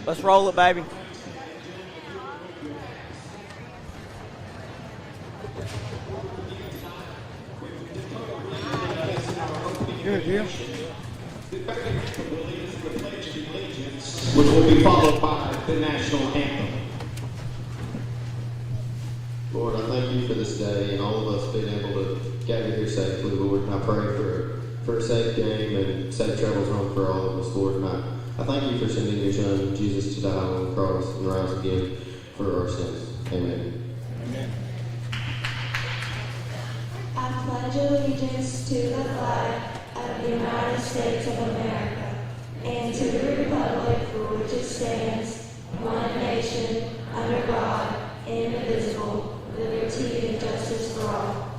Let's roll it, baby. Good deal. Which will be followed by the national anthem. Lord, I thank you for this day and all of us being able to gather here safely, Lord. And I pray for a safe game and safe travels home for all of us, Lord. And I thank you for sending your son, Jesus, to die on the cross and rise again for our sins. Amen. Amen. I pledge allegiance to the flag of the United States of America and to the republic for which it stands, one nation, under God, indivisible, liberty and justice for all.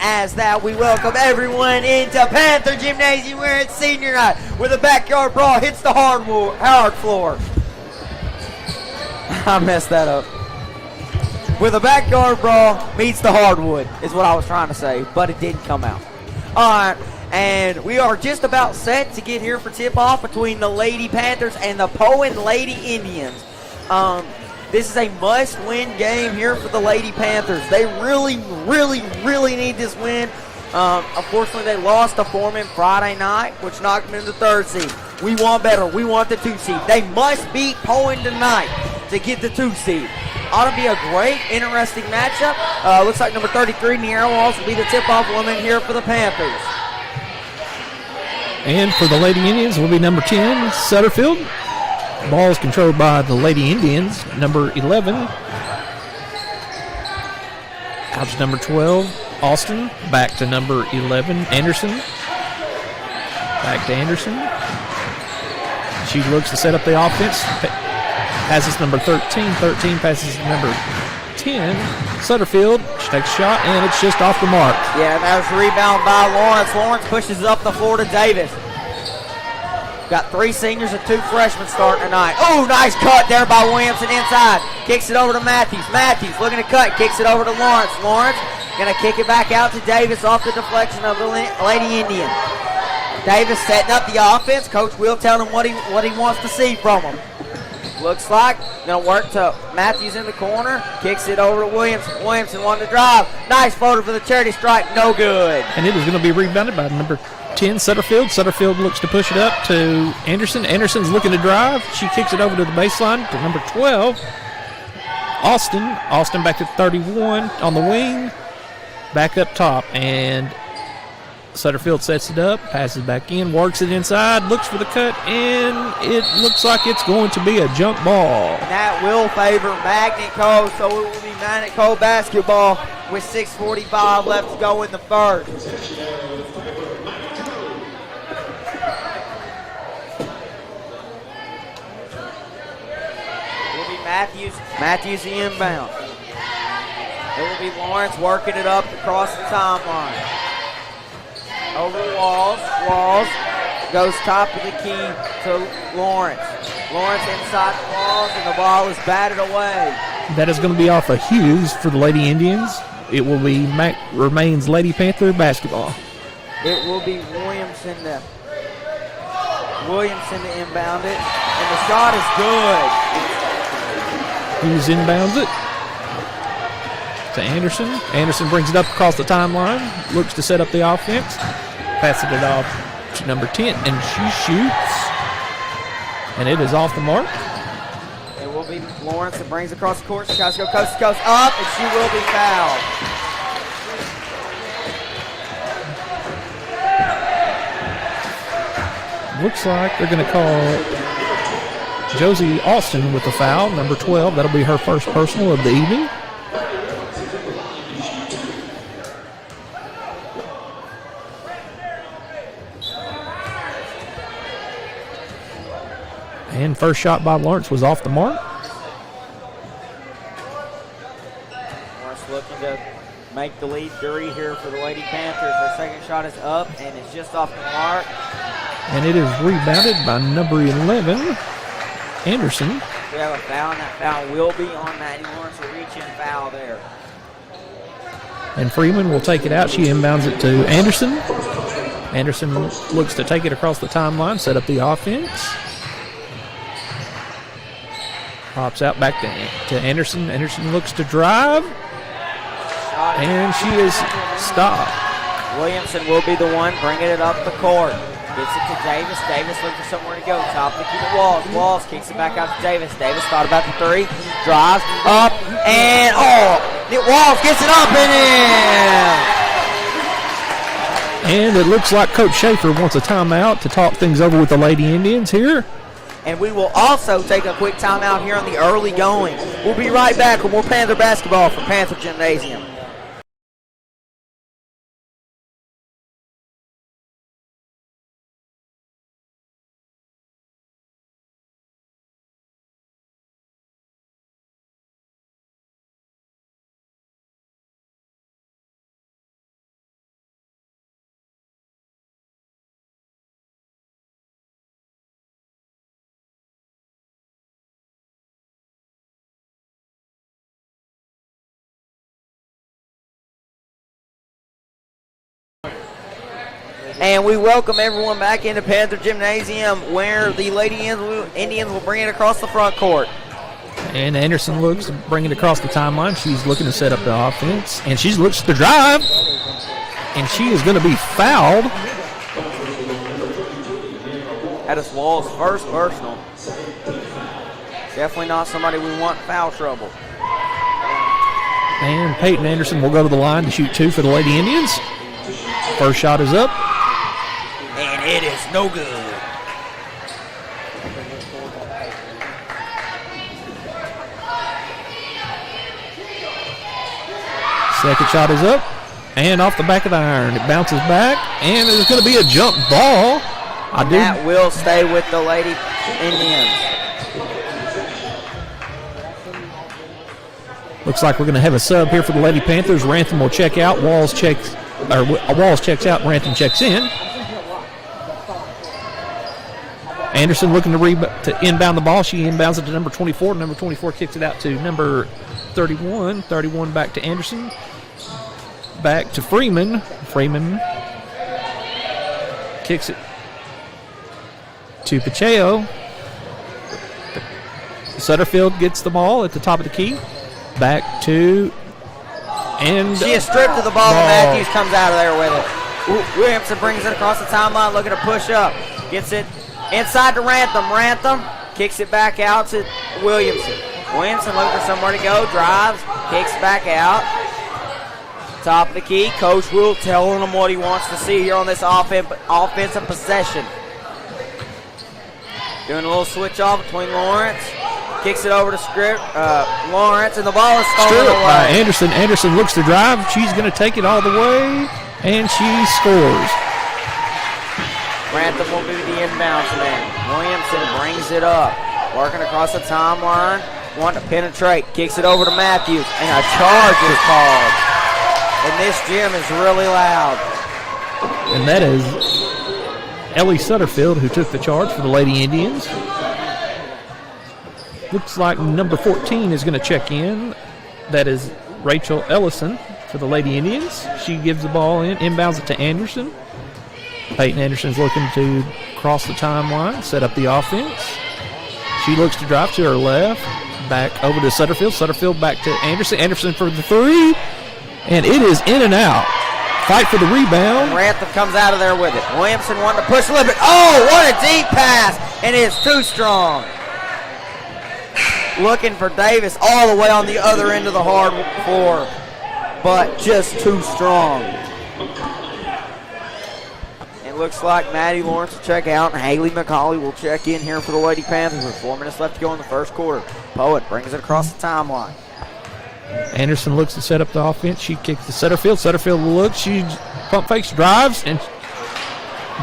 As that, we welcome everyone into Panther Gymnasium where it's senior night, where the backyard brawl hits the hard floor. I messed that up. Where the backyard brawl meets the hardwood is what I was trying to say, but it didn't come out. All right, and we are just about set to get here for tip-off between the Lady Panthers and the Poyen Lady Indians. This is a must-win game here for the Lady Panthers. They really, really, really need this win. Unfortunately, they lost to Foreman Friday night, which knocked them into the 3rd seed. We want better. We want the 2 seed. They must beat Poyen tonight to get the 2 seed. Ought to be a great, interesting matchup. Looks like number 33, Niera Walls, will be the tip-off woman here for the Panthers. And for the Lady Indians will be number 10, Sutterfield. Ball is controlled by the Lady Indians, number 11. Out to number 12, Austin. Back to number 11, Anderson. Back to Anderson. She looks to set up the offense. Passes number 13. 13 passes number 10. Sutterfield. She takes a shot, and it's just off the mark. Yeah, that was a rebound by Lawrence. Lawrence pushes it up the floor to Davis. Got 3 seniors and 2 freshmen starting tonight. Oh, nice cut there by Williamson inside. Kicks it over to Matthews. Matthews looking to cut. Kicks it over to Lawrence. Lawrence going to kick it back out to Davis off the deflection of the Lady Indian. Davis setting up the offense. Coach will tell him what he wants to see from him. Looks like going to work to Matthews in the corner. Kicks it over to Williamson. Williamson wanting to drive. Nice floater for the charity stripe. No good. And it is going to be rebounded by number 10, Sutterfield. Sutterfield looks to push it up to Anderson. Anderson's looking to drive. She kicks it over to the baseline to number 12, Austin. Austin back to 31 on the wing. Back up top. And Sutterfield sets it up, passes back in, works it inside, looks for the cut, and it looks like it's going to be a jump ball. And that will favor Magnet Cove, so it will be Magnet Cove basketball with 6:45 left to go in the 1st. It will be Matthews the inbound. It will be Lawrence working it up across the timeline. Over Walls. Walls goes top of the key to Lawrence. Lawrence inside the Walls, and the ball is batted away. That is going to be off of Hughes for the Lady Indians. It will be remains Lady Panther basketball. It will be Williamson to inbound it, and the shot is good. Hughes inbounds it to Anderson. Anderson brings it up across the timeline, looks to set up the offense, passing it off to number 10, and she shoots, and it is off the mark. It will be Lawrence that brings across the court. She tries to go coast to coast up, and she will be fouled. Looks like they're going to call Josie Austin with the foul, number 12. That'll be her first personal of the evening. And first shot by Lawrence was off the mark. Lawrence looking to make the lead 3 here for the Lady Panthers. Their second shot is up, and it's just off the mark. And it is rebounded by number 11, Anderson. We have a foul, and that foul will be on Maddie Lawrence. A reach-in foul there. And Freeman will take it out. She inbounds it to Anderson. Anderson looks to take it across the timeline, set up the offense. Pops out back to Anderson. Anderson looks to drive. And she is stopped. Williamson will be the one bringing it up the court. Gets it to Davis. Davis looking for somewhere to go. Top of the key to Walls. Walls kicks it back out to Davis. Davis thought about the 3. Drives up. And, Walls gets it up and in. And it looks like Coach Schaefer wants a timeout to talk things over with the Lady Indians here. And we will also take a quick timeout here on the early going. We'll be right back with more Panther basketball from Panther Gymnasium. And we welcome everyone back into Panther Gymnasium, where the Lady Indians will bring it across the front court. And Anderson looks to bring it across the timeline. She's looking to set up the offense, and she looks to drive. and she is going to be fouled. That is Wall's first personal. Definitely not somebody we want in foul trouble. And Peyton Anderson will go to the line to shoot 2 for the Lady Indians. First shot is up. And it is no good. Second shot is up. And off the back of the iron. It bounces back. And there's going to be a jump ball. That will stay with the Lady Indians. Looks like we're going to have a sub here for the Lady Panthers. Rantham will check out. Walls checks out. Rantham checks in. Anderson looking to inbound the ball. She inbounds it to number 24. Number 24 kicks it out to number 31. 31 back to Anderson. Back to Freeman. Freeman kicks it to Pacheco. Sutterfield gets the ball at the top of the key. Back to, and she is stripped of the ball, and Matthews comes out of there with it. Williamson brings it across the timeline, looking to push up. Gets it inside to Rantham. Rantham kicks it back out to Williamson. Williamson looking for somewhere to go, drives, kicks back out. Top of the key, Coach Will telling him what he wants to see here on this offensive possession. Doing a little switch off between Lawrence. Kicks it over to Lawrence, and the ball is stolen away. Anderson. Anderson looks to drive. She's going to take it all the way, and she scores. Rantham will do the inbounds man. Williamson brings it up. Working across the timeline. Want to penetrate. Kicks it over to Matthews, and a charge is called. And this gym is really loud. And that is Ellie Sutterfield who took the charge for the Lady Indians. Looks like number 14 is going to check in. That is Rachel Ellison for the Lady Indians. She gives the ball in, inbounds it to Anderson. Peyton Anderson's looking to cross the timeline, set up the offense. She looks to drive to her left, back over to Sutterfield. Sutterfield back to Anderson. Anderson for the 3, and it is in and out. Fight for the rebound. Rantham comes out of there with it. Williamson wanting to push a little bit. Oh, what a deep pass, and it's too strong. Looking for Davis all the way on the other end of the hard floor, but just too strong. It looks like Maddie Lawrence will check out, and Haley McCauley will check in here for the Lady Panthers with 4 minutes left to go in the first quarter. Poyen brings it across the timeline. Anderson looks to set up the offense. She kicks to Sutterfield. Sutterfield looks. She pump fakes, drives, and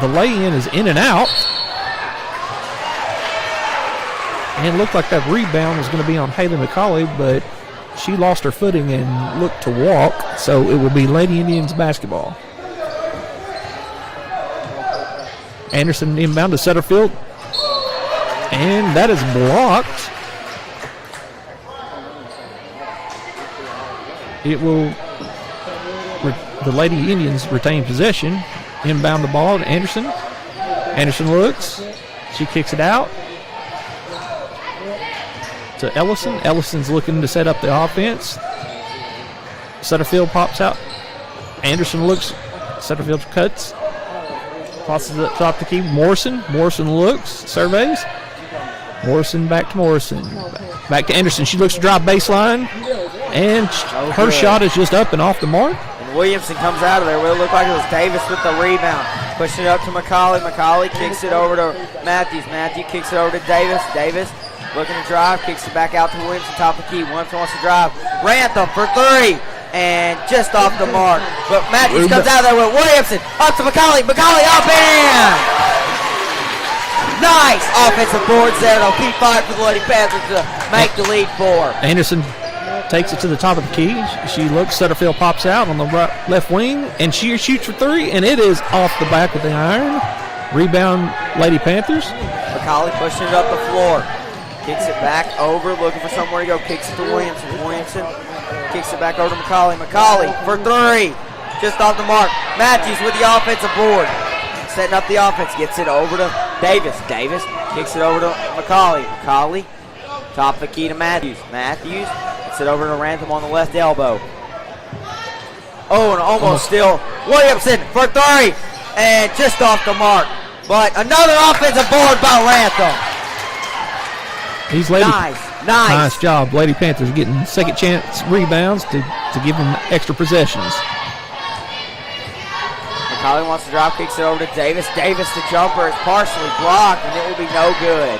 the lay-in is in and out. And it looked like that rebound was going to be on Haley McCauley, but she lost her footing and looked to walk, so it will be Lady Indians basketball. Anderson inbound to Sutterfield, and that is blocked. It will, the Lady Indians retain possession. Inbound the ball to Anderson. Anderson looks. She kicks it out to Ellison. Ellison's looking to set up the offense. Sutterfield pops out. Anderson looks. Sutterfield cuts. Passes it up top the key. Morrison. Morrison looks. Surveys. Morrison back to Morrison. Back to Anderson. She looks to drive baseline. And her shot is just up and off the mark. And Williamson comes out of there. Well, it looked like it was Davis with the rebound. Pushing it up to McCauley. McCauley kicks it over to Matthews. Matthews kicks it over to Davis. Davis looking to drive. Kicks it back out to Williamson. Top of the key. Williamson wants to drive. Rantham for 3. And just off the mark. But Matthews comes out of there with Williamson. Up to McCauley. McCauley up and in. Nice offensive boards there. They'll keep fighting for the Lady Panthers to make the lead 4. Anderson takes it to the top of the key. She looks. Sutterfield pops out on the left wing, and she shoots for 3, and it is off the back of the iron. Rebound, Lady Panthers. McCauley pushing it up the floor. Kicks it back over, looking for somewhere to go. Kicks it to Williamson. Williamson kicks it back over to McCauley. McCauley for 3. Just off the mark. Matthews with the offensive board. Setting up the offense. Gets it over to Davis. Davis kicks it over to McCauley. McCauley, top of the key to Matthews. Matthews gets it over to Rantham on the left elbow. Oh, and almost still. Williamson for 3, and just off the mark. But another offensive board by Rantham. These lady, Nice job. Lady Panthers getting second chance rebounds to give them extra possessions. McCauley wants to drop, kicks it over to Davis. Davis, the jumper, is partially blocked, and it will be no good.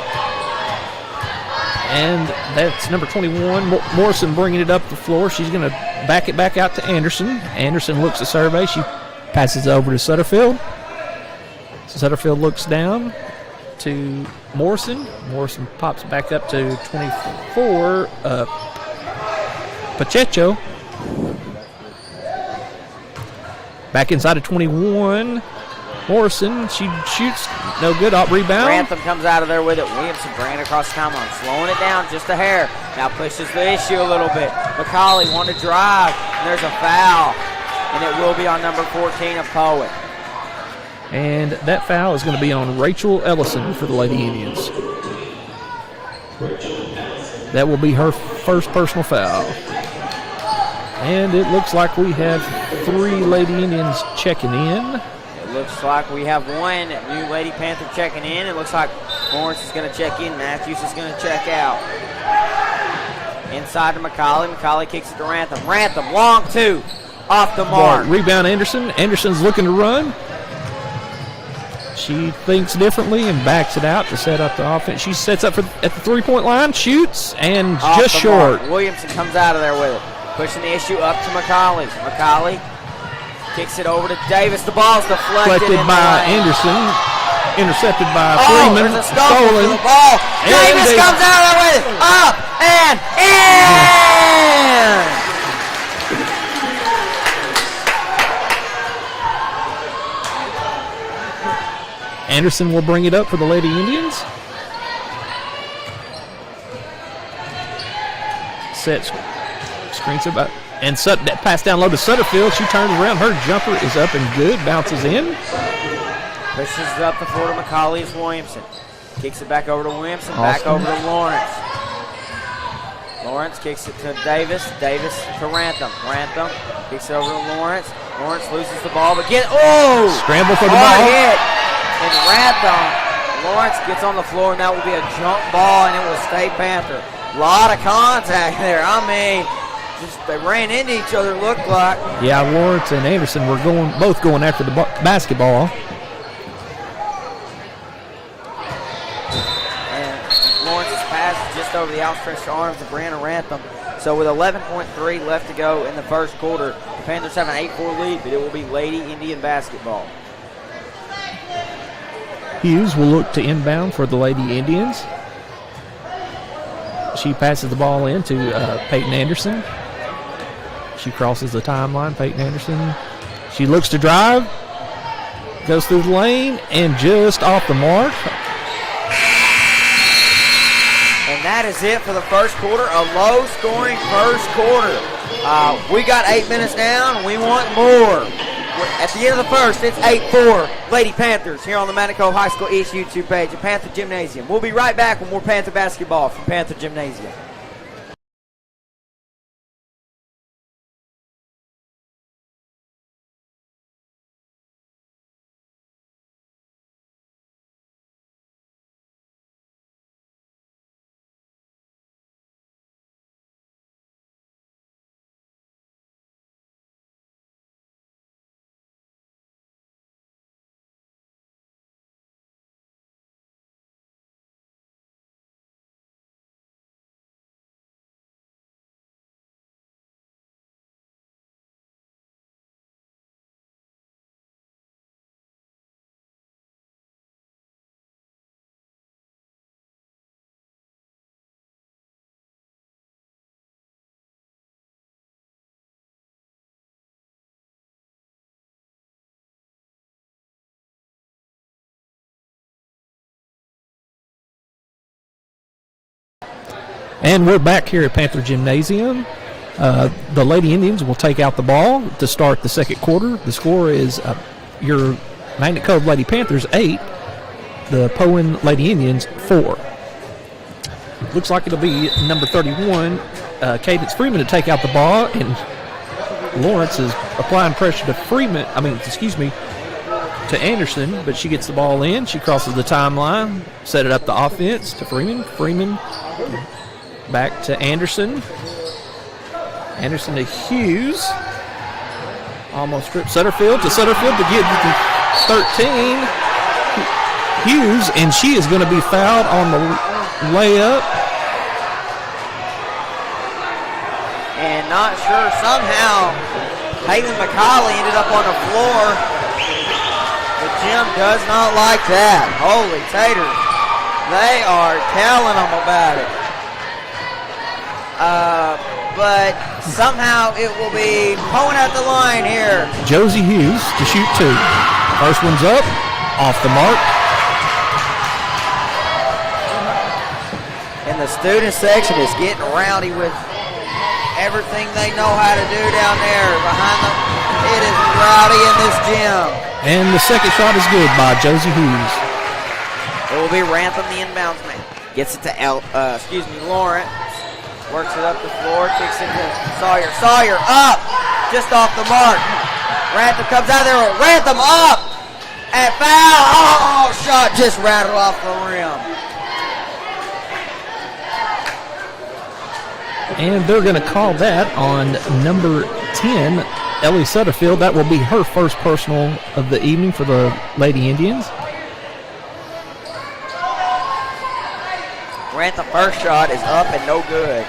And that's number 21, Morrison, bringing it up the floor. She's going to back it back out to Anderson. Anderson looks at survey. She passes it over to Sutterfield. Sutterfield looks down to Morrison. Morrison pops back up to 24, Pacheco. Back inside of 21. Morrison, she shoots, no good, off rebound. Rantham comes out of there with it. Williamson bringing it across the timeline, slowing it down just a hair. Now pushes the issue a little bit. McCauley wanted to drive, and there's a foul, and it will be on number 14 of Poyen. And that foul is going to be on Rachel Ellison for the Lady Indians. That will be her first personal foul. And it looks like we have 3 Lady Indians checking in. It looks like we have 1 new Lady Panther checking in. It looks like Lawrence is going to check in. Matthews is going to check out. Inside to McCauley. McCauley kicks it to Rantham. Rantham, long 2, off the mark. Rebound Anderson. Anderson's looking to run. She thinks differently and backs it out to set up the offense. She sets up at the 3-point line, shoots, and off just short. Mark. Williamson comes out of there with it. Pushing the issue up to McCauley. McCauley kicks it over to Davis. The ball's deflected by Anderson. Intercepted by Freeman. Freeman. There's a stumble for the ball. Davis comes out of there with it. Up and in! Anderson will bring it up for the Lady Indians. Sets, screens about, and that pass down low to Sutterfield. She turns around. Her jumper is up and good. Bounces in. Pushes it up the floor to McCauley. It's Williamson. Kicks it back over to Williamson. Austin. Back over to Lawrence. Lawrence kicks it to Davis. Davis to Rantham. Rantham kicks it over to Lawrence. Lawrence loses the ball, but scramble for the hard ball. Hit. And Rantham. Lawrence gets on the floor, and that will be a jump ball, and it will stay Panther. A lot of contact there. I mean, just they ran into each other, looked like. Yeah, Lawrence and Anderson were both going after the basketball. And Lawrence's pass is just over the outstretched arms of Brianna Rantham. So with 11.3 left to go in the first quarter, the Panthers have an 8-4 lead, but it will be Lady Indian basketball. Hughes will look to inbound for the Lady Indians. She passes the ball in to Peyton Anderson. She crosses the timeline. Peyton Anderson. She looks to drive. Goes through the lane and just off the mark. And that is it for the first quarter. A low-scoring first quarter. We got 8 minutes down. We want more. At the end of the first, it's 8-4 Lady Panthers here on the Mount Cove High School East YouTube page at Panther Gymnasium. We'll be right back with more Panther basketball from Panther Gymnasium. And we're back here at Panther Gymnasium. The Lady Indians will take out the ball to start the second quarter. The score is your Magnet Cove Lady Panthers 8, the Poyen Lady Indians 4. Looks like it'll be number 31, Cadence Freeman, to take out the ball, and Lawrence is applying pressure to to Anderson, but she gets the ball in. She crosses the timeline, set it up the offense to Freeman. Freeman back to Anderson. Anderson to Hughes. Almost stripped Sutterfield to get to 13. Hughes, and she is going to be fouled on the layup. And not sure, somehow Hayden McCauley ended up on the floor. The gym does not like that. Holy taters. They are telling them about it. But somehow it will be Poyen at the line here. Josie Hughes to shoot 2. First one's up, off the mark. And the student section is getting rowdy with everything they know how to do down there behind them. It is rowdy in this gym. And the second shot is good by Josie Hughes. It will be Rantham, the inbounds man. Gets it to Lawrence. Works it up the floor, kicks it to Sawyer. Sawyer up, just off the mark. Rantham comes out there. Rantham up, and foul. Oh, shot just rattled off the rim. And they're going to call that on number 10, Ellie Sutterfield. That will be her first personal of the evening for the Lady Indians. Rantham first shot is up and no good.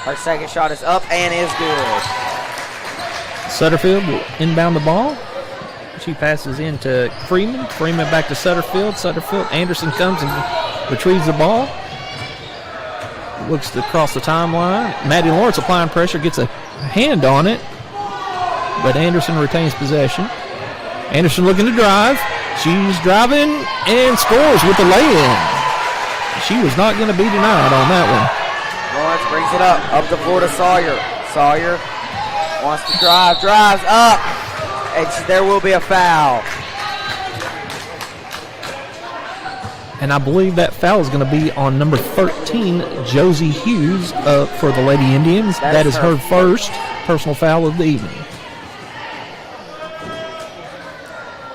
Her second shot is up and is good. Sutterfield will inbound the ball. She passes into Freeman. Freeman back to Sutterfield. Anderson comes and retrieves the ball. Looks across the timeline. Maddie Lawrence applying pressure, gets a hand on it, but Anderson retains possession. Anderson looking to drive. She's driving and scores with the lay-in. She was not going to be denied on that one. Lawrence brings it up the floor to Sawyer. Sawyer wants to drives up, and there will be a foul. And I believe that foul is going to be on number 13, Josie Hughes, for the Lady Indians. That is her first personal foul of the evening.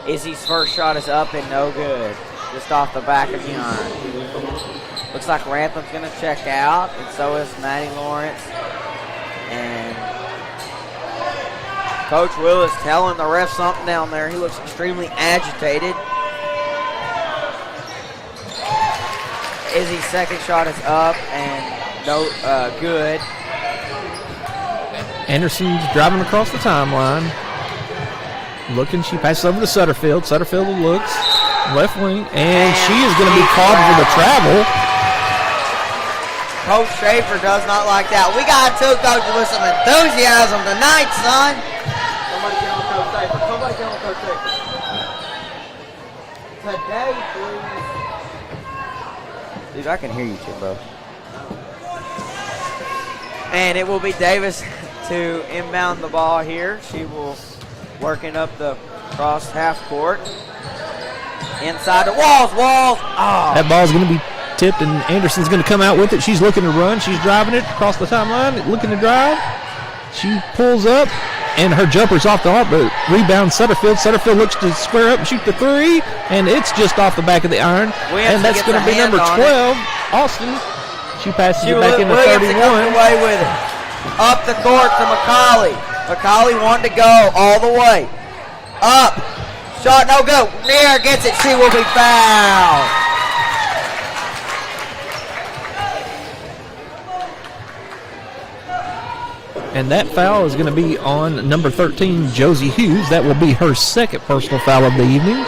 Izzy's first shot is up and no good. Just off the back of the iron. Looks like Rantham's going to check out, and so is Maddie Lawrence. And Coach Willis telling the ref something down there. He looks extremely agitated. Izzy's second shot is up and no good. Anderson's driving across the timeline. Looking, she passes over to Sutterfield. Sutterfield looks, left wing, and she is going to be called for the travel. Coach Schaefer does not like that. We got two coaches with some enthusiasm tonight, son. Somebody get on Coach Schaefer. Somebody get on Coach Schaefer. Today, please. Dude, I can hear you, Timbo. And it will be Davis to inbound the ball here. She will working up the cross half court. Inside the walls. Oh. That ball's going to be tipped, and Anderson's going to come out with it. She's looking to run. She's driving it across the timeline, looking to drive. She pulls up, and her jumper's off the arc, but rebound Sutterfield. Sutterfield looks to square up and shoot the three, and it's just off the back of the iron. Williamson, and that's going to be number 12, Austin. She passes it back into 31. Comes away with it. Up the court to McCauley. McCauley wanted to go all the way. Up. Shot no good. Near gets it. She will be fouled. And that foul is going to be on number 13, Josie Hughes. That will be her second personal foul of the evening.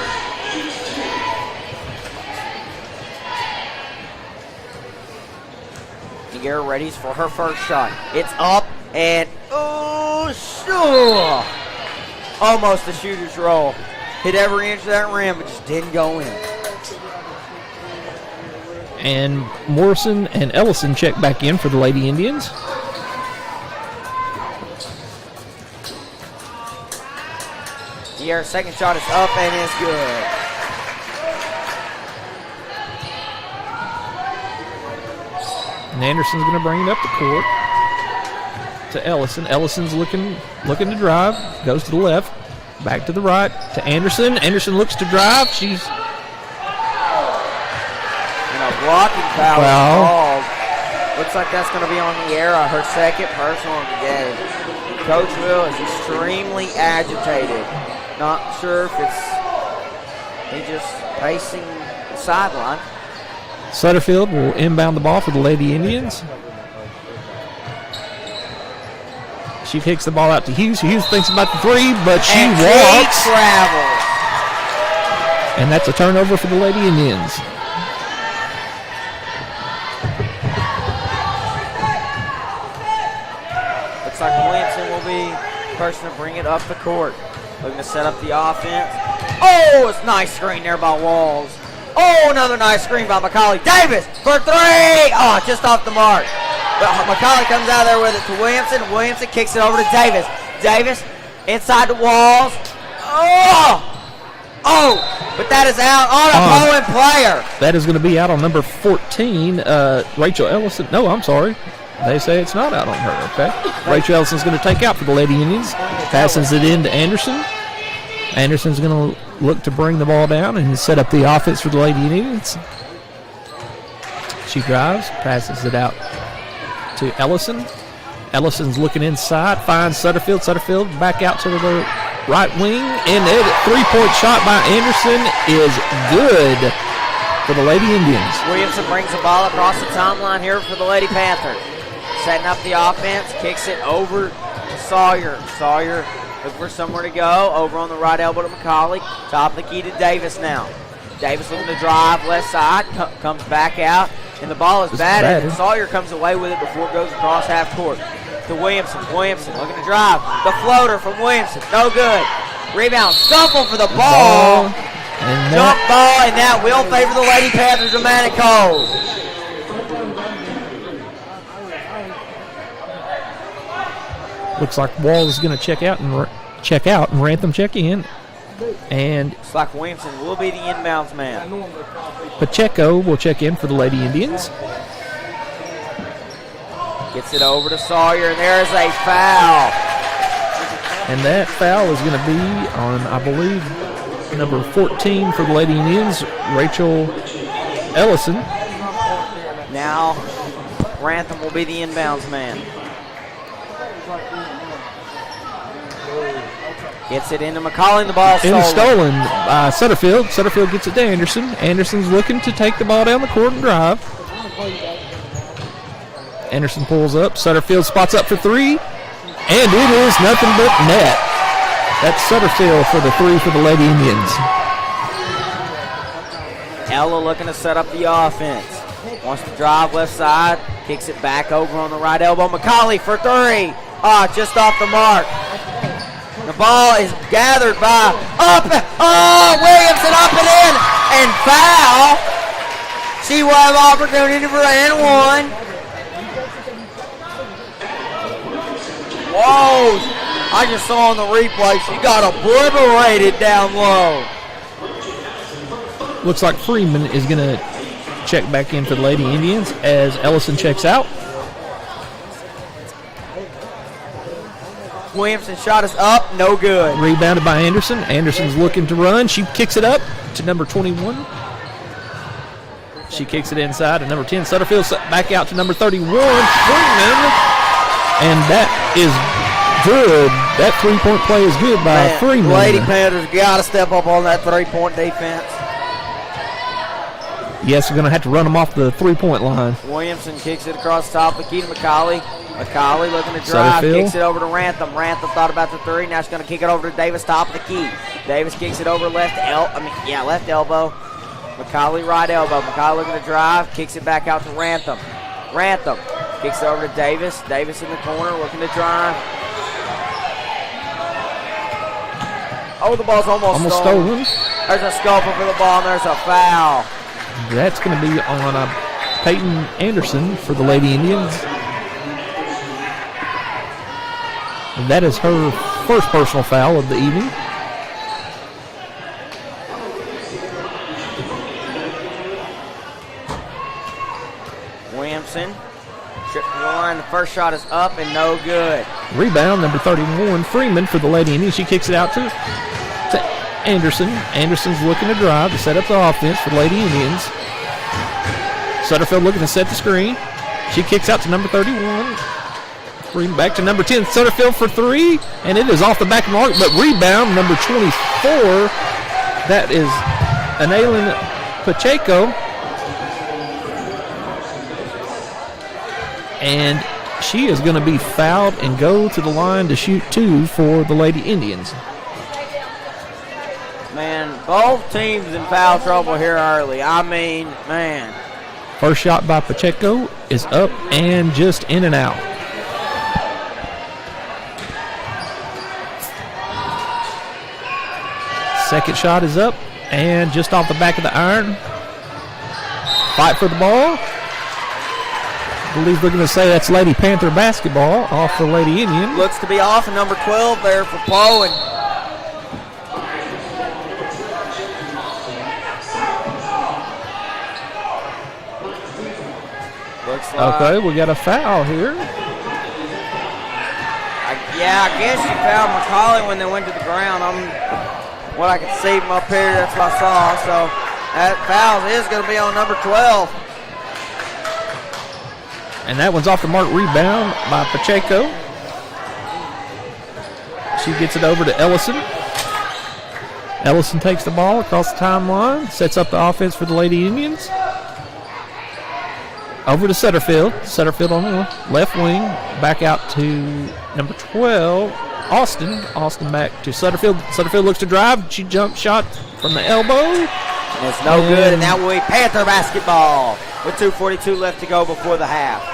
Niagara ready for her first shot. It's up and sure. Almost a shooter's roll. Hit every inch of that rim, but just didn't go in. And Morrison and Ellison check back in for the Lady Indians. Niagara's second shot is up and is good. And Anderson's going to bring it up the court to Ellison. Ellison's looking to drive. Goes to the left. Back to the right to Anderson. Anderson looks to drive. She's blocking foul involved. Looks like that's going to be on the era. Her second personal of the game. Coach Will is extremely agitated. Not sure if he's just pacing the sideline. Sutterfield will inbound the ball for the Lady Indians. She kicks the ball out to Hughes. Hughes thinks about the three, but she walks. Travels. And that's a turnover for the Lady Indians. Looks like Williamson will be the person to bring it up the court. Looking to set up the offense. Oh, it's a nice screen there by Walls. Oh, another nice screen by McCauley. Davis for three. Oh, just off the mark. But McCauley comes out there with it to Williamson. Williamson kicks it over to Davis. Davis inside the Walls. Oh, but that is out on a Poyen player. That is going to be out on number 14, Rachel Ellison. No, I'm sorry. They say it's not out on her, okay? Rachel Ellison's going to take out for the Lady Indians. Passes it in to Anderson. Anderson's going to look to bring the ball down and set up the offense for the Lady Indians. She drives, passes it out to Ellison. Ellison's looking inside, finds Sutterfield. Sutterfield back out to the right wing, and a three-point shot by Anderson is good for the Lady Indians. Williamson brings the ball across the timeline here for the Lady Panthers. Setting up the offense, kicks it over to Sawyer. Sawyer looking for somewhere to go. Over on the right elbow to McCauley. Top of the key to Davis now. Davis looking to drive left side, comes back out, and the ball is batted. And Sawyer comes away with it before it goes across half court. To Williamson. Williamson looking to drive. The floater from Williamson. No good. Rebound. Stumble for the ball. Jump ball, and that will favor the Lady Panthers of Cove. Looks like Walls is going to check out and Rantham check in. And looks like Williamson will be the inbounds man. Pacheco will check in for the Lady Indians. Gets it over to Sawyer, and there is a foul. And that foul is going to be on, I believe, number 14 for the Lady Indians, Rachel Ellison. Now, Rantham will be the inbounds man. Gets it into McCauley, and the ball stolen. Stolen by Sutterfield. Sutterfield gets it to Anderson. Anderson's looking to take the ball down the court and drive. Anderson pulls up. Sutterfield spots up for three. And it is nothing but net. That's Sutterfield for the three for the Lady Indians. Ella looking to set up the offense. Wants to drive left side. Kicks it back over on the right elbow. McCauley for three. Just off the mark. The ball is gathered by Williamson up and in. And foul. She will have opportunity for and one. Whoa. I just saw on the replay she got obliterated down low. Looks like Freeman is going to check back in for the Lady Indians as Ellison checks out. Williamson shot is up, no good. Rebounded by Anderson. Anderson's looking to run. She kicks it up to number 21. She kicks it inside to number 10. Sutterfield back out to number 31. Freeman. And that is good. That three-point play is good by Freeman. Lady Panthers got to step up on that three-point defense. Yes, we're going to have to run them off the three-point line. Williamson kicks it across the top of the key to McCauley. McCauley looking to drive, kicks it over to Rantham. Rantham thought about the three. Now she's going to kick it over to Davis, top of the key. Davis kicks it over left elbow. McCauley right elbow. McCauley looking to drive, kicks it back out to Rantham. Rantham kicks it over to Davis. Davis in the corner looking to drive. Oh, the ball's almost stolen. There's a scuffle for the ball, and there's a foul. That's going to be on Peyton Anderson for the Lady Indians. And that is her first personal foul of the evening. Williamson Trip to the line. The first shot is up and no good. Rebound, number 31, Freeman for the Lady Indians. She kicks it out to Anderson. Anderson's looking to drive to set up the offense for the Lady Indians. Sutterfield looking to set the screen. She kicks out to number 31. Freeman back to number 10. Sutterfield for three, and it is off the back of the mark, but rebound, number 24. That is Analyn Pacheco. And she is going to be fouled and go to the line to shoot two for the Lady Indians. Man, both teams in foul trouble here early. I mean, man. First shot by Pacheco is up and just in and out. Second shot is up and just off the back of the iron. Fight for the ball. I believe they're going to say that's Lady Panther basketball off the Lady Indian. Looks to be off, and number 12 there for Poyen. Looks like. Okay, we got a foul here. I guess she fouled McCauley when they went to the ground. What I can see from up here, that's what I saw. So that foul is going to be on number 12. And that one's off the mark. Rebound by Pacheco. She gets it over to Ellison. Ellison takes the ball across the timeline, sets up the offense for the Lady Indians. Over to Sutterfield. Sutterfield on the left wing. Back out to number 12, Austin. Austin back to Sutterfield. Sutterfield looks to drive. She jump shot from the elbow. And it's no good, and that will be Panther basketball with 2:42 left to go before the half.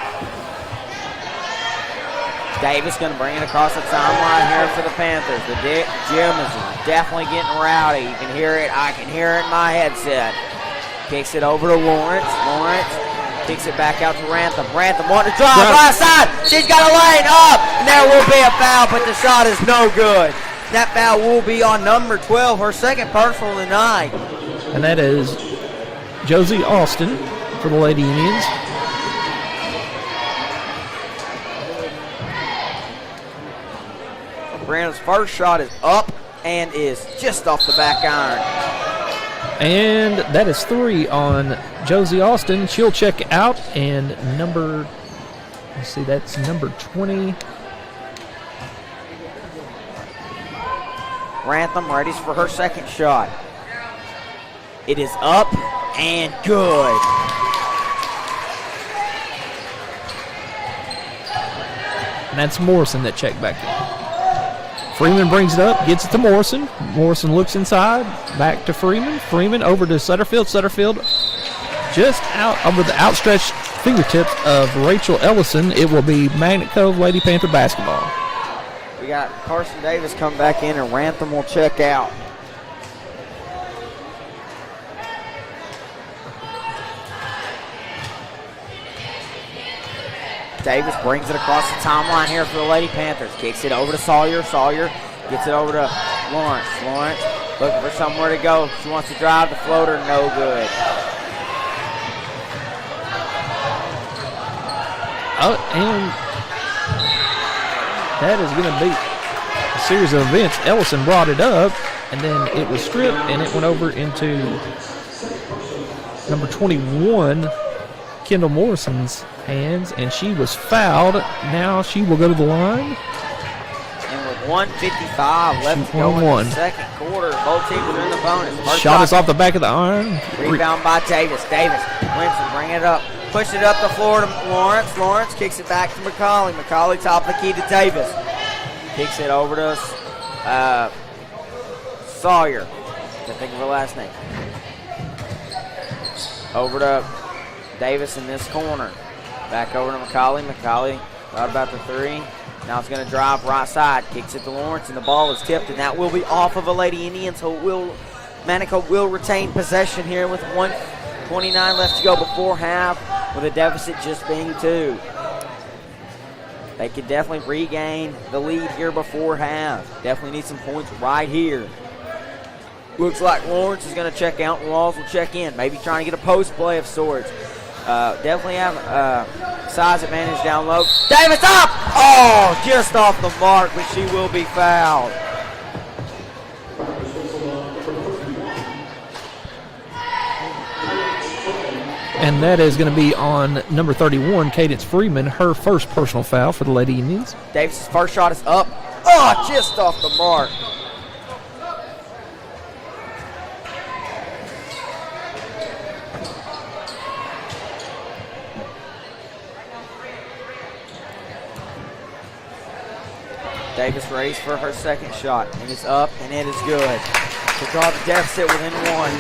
Davis going to bring it across the timeline here for the Panthers. The gym is definitely getting rowdy. You can hear it. I can hear it in my headset. Kicks it over to Lawrence. Lawrence kicks it back out to Rantham. Rantham wanting to drive right side. She's got a lane up, and there will be a foul, but the shot is no good. That foul will be on number 12, her second personal of the night. And that is Josie Austin for the Lady Indians. Brandon's first shot is up and is just off the back iron. And that is three on Josie Austin. She'll check out, and that's number 20. Rantham ready for her second shot. It is up and good. And that's Morrison that checked back in. Freeman brings it up, gets it to Morrison. Morrison looks inside, back to Freeman. Freeman over to Sutterfield. Sutterfield just out over the outstretched fingertips of Rachel Ellison. It will be Magnet Cove Lady Panther basketball. We got Carson Davis come back in, and Rantham will check out. Davis brings it across the timeline here for the Lady Panthers. Kicks it over to Sawyer. Sawyer gets it over to Lawrence. Lawrence looking for somewhere to go. She wants to drive the floater. No good. Oh, and that is going to be a series of events. Ellison brought it up, and then it was stripped, and it went over into number 21, Kendall Morrison's hands, and she was fouled. Now she will go to the line. And with 1:55 left to go in the second quarter, both teams are in the bonus. First shot is off the back of the iron. Rebound by Davis. Davis wins it, bring it up. Push it up the floor to Lawrence. Lawrence kicks it back to McCauley. McCauley top of the key to Davis. Kicks it over to Sawyer. Can't think of her last name. Over to Davis in this corner. Back over to McCauley. McCauley thought about the three. Now it's going to drive right side. Kicks it to Lawrence, and the ball is tipped, and that will be off of a Lady Indian, so Manico will retain possession here with 1:29 left to go before half, with a deficit just being 2. They could definitely regain the lead here before half. Definitely need some points right here. Looks like Lawrence is going to check out, and Walls will check in. Maybe trying to get a post play of sorts. Definitely have size advantage down low. Davis up! Oh, just off the mark, but she will be fouled. And that is going to be on number 31, Cadence Freeman, her first personal foul for the Lady Indians. Davis' first shot is up. Oh, just off the mark. Davis raised for her second shot, and it's up, and it is good. To draw the deficit within one.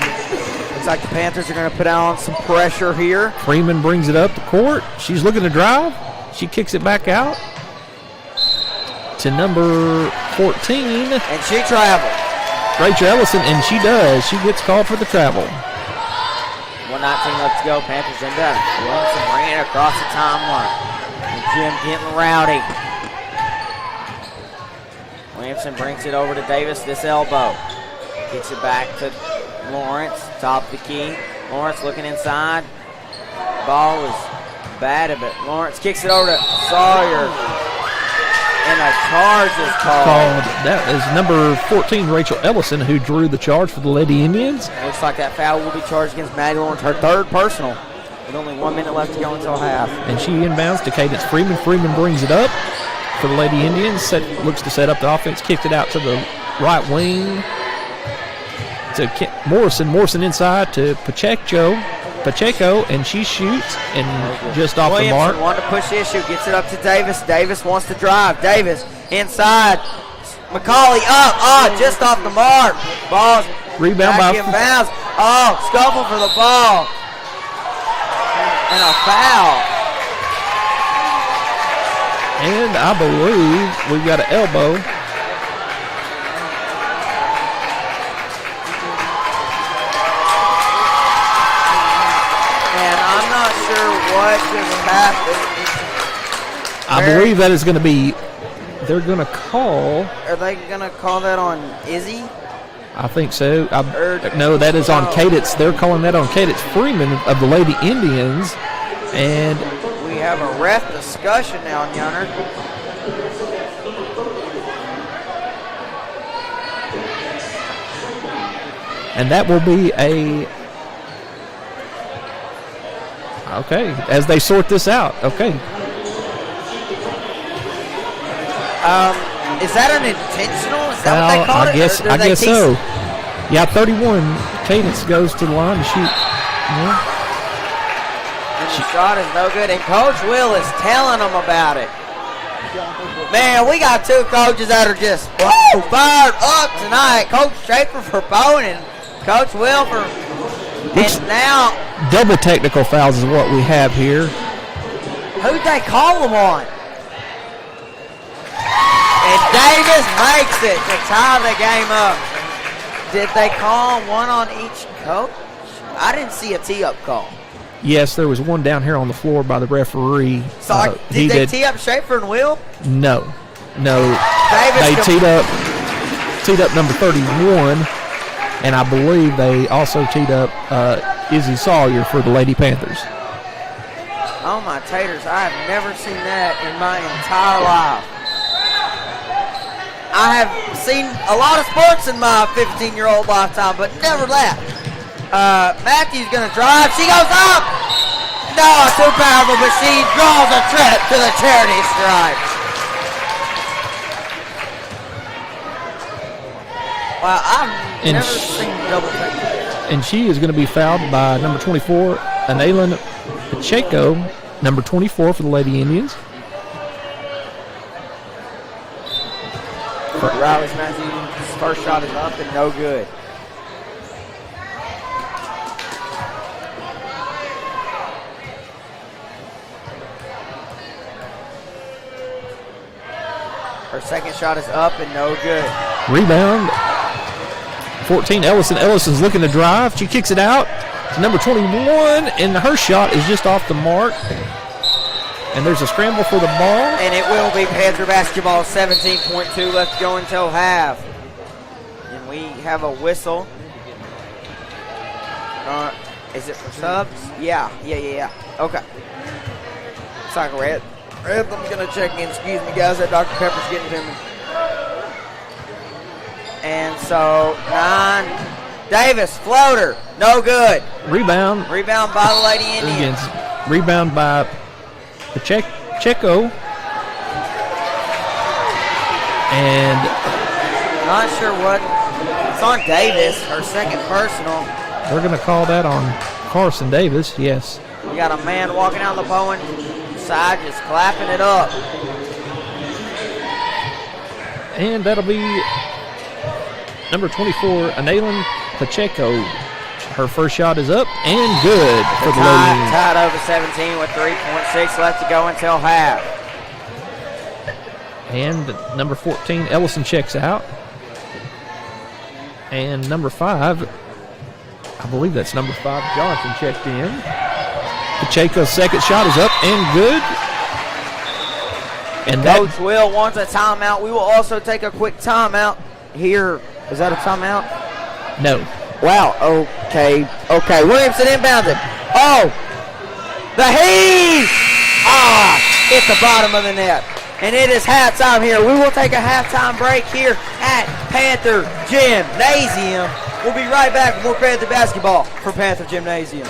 Looks like the Panthers are going to put on some pressure here. Freeman brings it up the court. She's looking to drive. She kicks it back out to number 14. And she traveled. Rachel Ellison, and she does. She gets called for the travel. 1:19 left to go. Panthers in there. Williamson bringing it across the timeline. And Jim getting rowdy. Williamson brings it over to Davis, this elbow. Gets it back to Lawrence, top of the key. Lawrence looking inside. Ball was batted, but Lawrence kicks it over to Sawyer. And a charge is called. That is number 14, Rachel Ellison, who drew the charge for the Lady Indians. Looks like that foul will be charged against Maddie Lawrence, her third personal, with only 1 minute left to go until half. And she inbounds to Cadence Freeman. Freeman brings it up for the Lady Indians. Looks to set up the offense. Kicked it out to the right wing to Morrison. Morrison inside to Pacheco, and she shoots and just off the mark. Williamson wanted to push the issue, gets it up to Davis. Davis wants to drive. Davis inside. McCauley up, just off the mark. Ball's rebound by bounds. Oh, scuffle for the ball. And a foul. And I believe we've got an elbow. What just happened? I believe that is going to be, they're going to call. Are they going to call that on Izzy? I think so. No, that is on Cadence. They're calling that on Cadence Freeman of the Lady Indians. And we have a ref discussion now, Yunner. And that will be a... Okay, as they sort this out. Okay. Is that an intentional? Is that what they call it? I guess so. Yeah, 31. Cadence goes to the line to shoot. Yeah. And the shot is no good. And Coach Will is telling them about it. Man, we got two coaches that are just fired up tonight. Coach Schaefer for Poyen and Coach Will for... And now... Double technical fouls is what we have here. Who'd they call them on? And Davis makes it to tie the game up. Did they call one on each coach? I didn't see a tee-up call. Yes, there was one down here on the floor by the referee. So did they tee up Schaefer and Will? No. Davis they teed up number 31, and I believe they also teed up Izzy Sawyer for the Lady Panthers. Oh my taters, I have never seen that in my entire life. I have seen a lot of sports in my 15-year-old lifetime, but never that. Matthew's going to drive. She goes up. No, too powerful, but she draws a trip to the charity stripe. Wow, I've never seen double take. And she is going to be fouled by number 24, Analyn Pacheco, number 24 for the Lady Indians. Riley's Matthews' first shot is up and no good. Her second shot is up and no good. Rebound. 14, Ellison. Ellison's looking to drive. She kicks it out to number 21, and her shot is just off the mark. And there's a scramble for the ball. And it will be Panther basketball, 17.2 left to go until half. And we have a whistle. Is it for subs? Yeah. Okay. It's like Rhythm's gonna check in. Excuse me, guys. That Dr. Pepper's getting to me. And so 9. Davis, floater, no good. Rebound. Rebound by the Lady Indians. Rebound by Pacheco. And Not sure what. It's on Davis, her second personal. we're going to call that on Carson Davis, yes. We got a man walking down the Poyen side just clapping it up. And that'll be number 24, Analyn Pacheco. Her first shot is up and good for the Lady. Tied over 17 with 3.6 left to go until half. And number 14, Ellison checks out. And number 5, I believe that's number 5, Jonathan checked in. Pacheco's second shot is up and good. And Coach Will wants a timeout. We will also take a quick timeout here. Is that a timeout? No. Wow. Okay. Williamson inbounds it. Oh, the heave! Hit the bottom of the net. And it is halftime here. We will take a halftime break here at Panther Gymnasium. We'll be right back with more Panther basketball for Panther Gymnasium.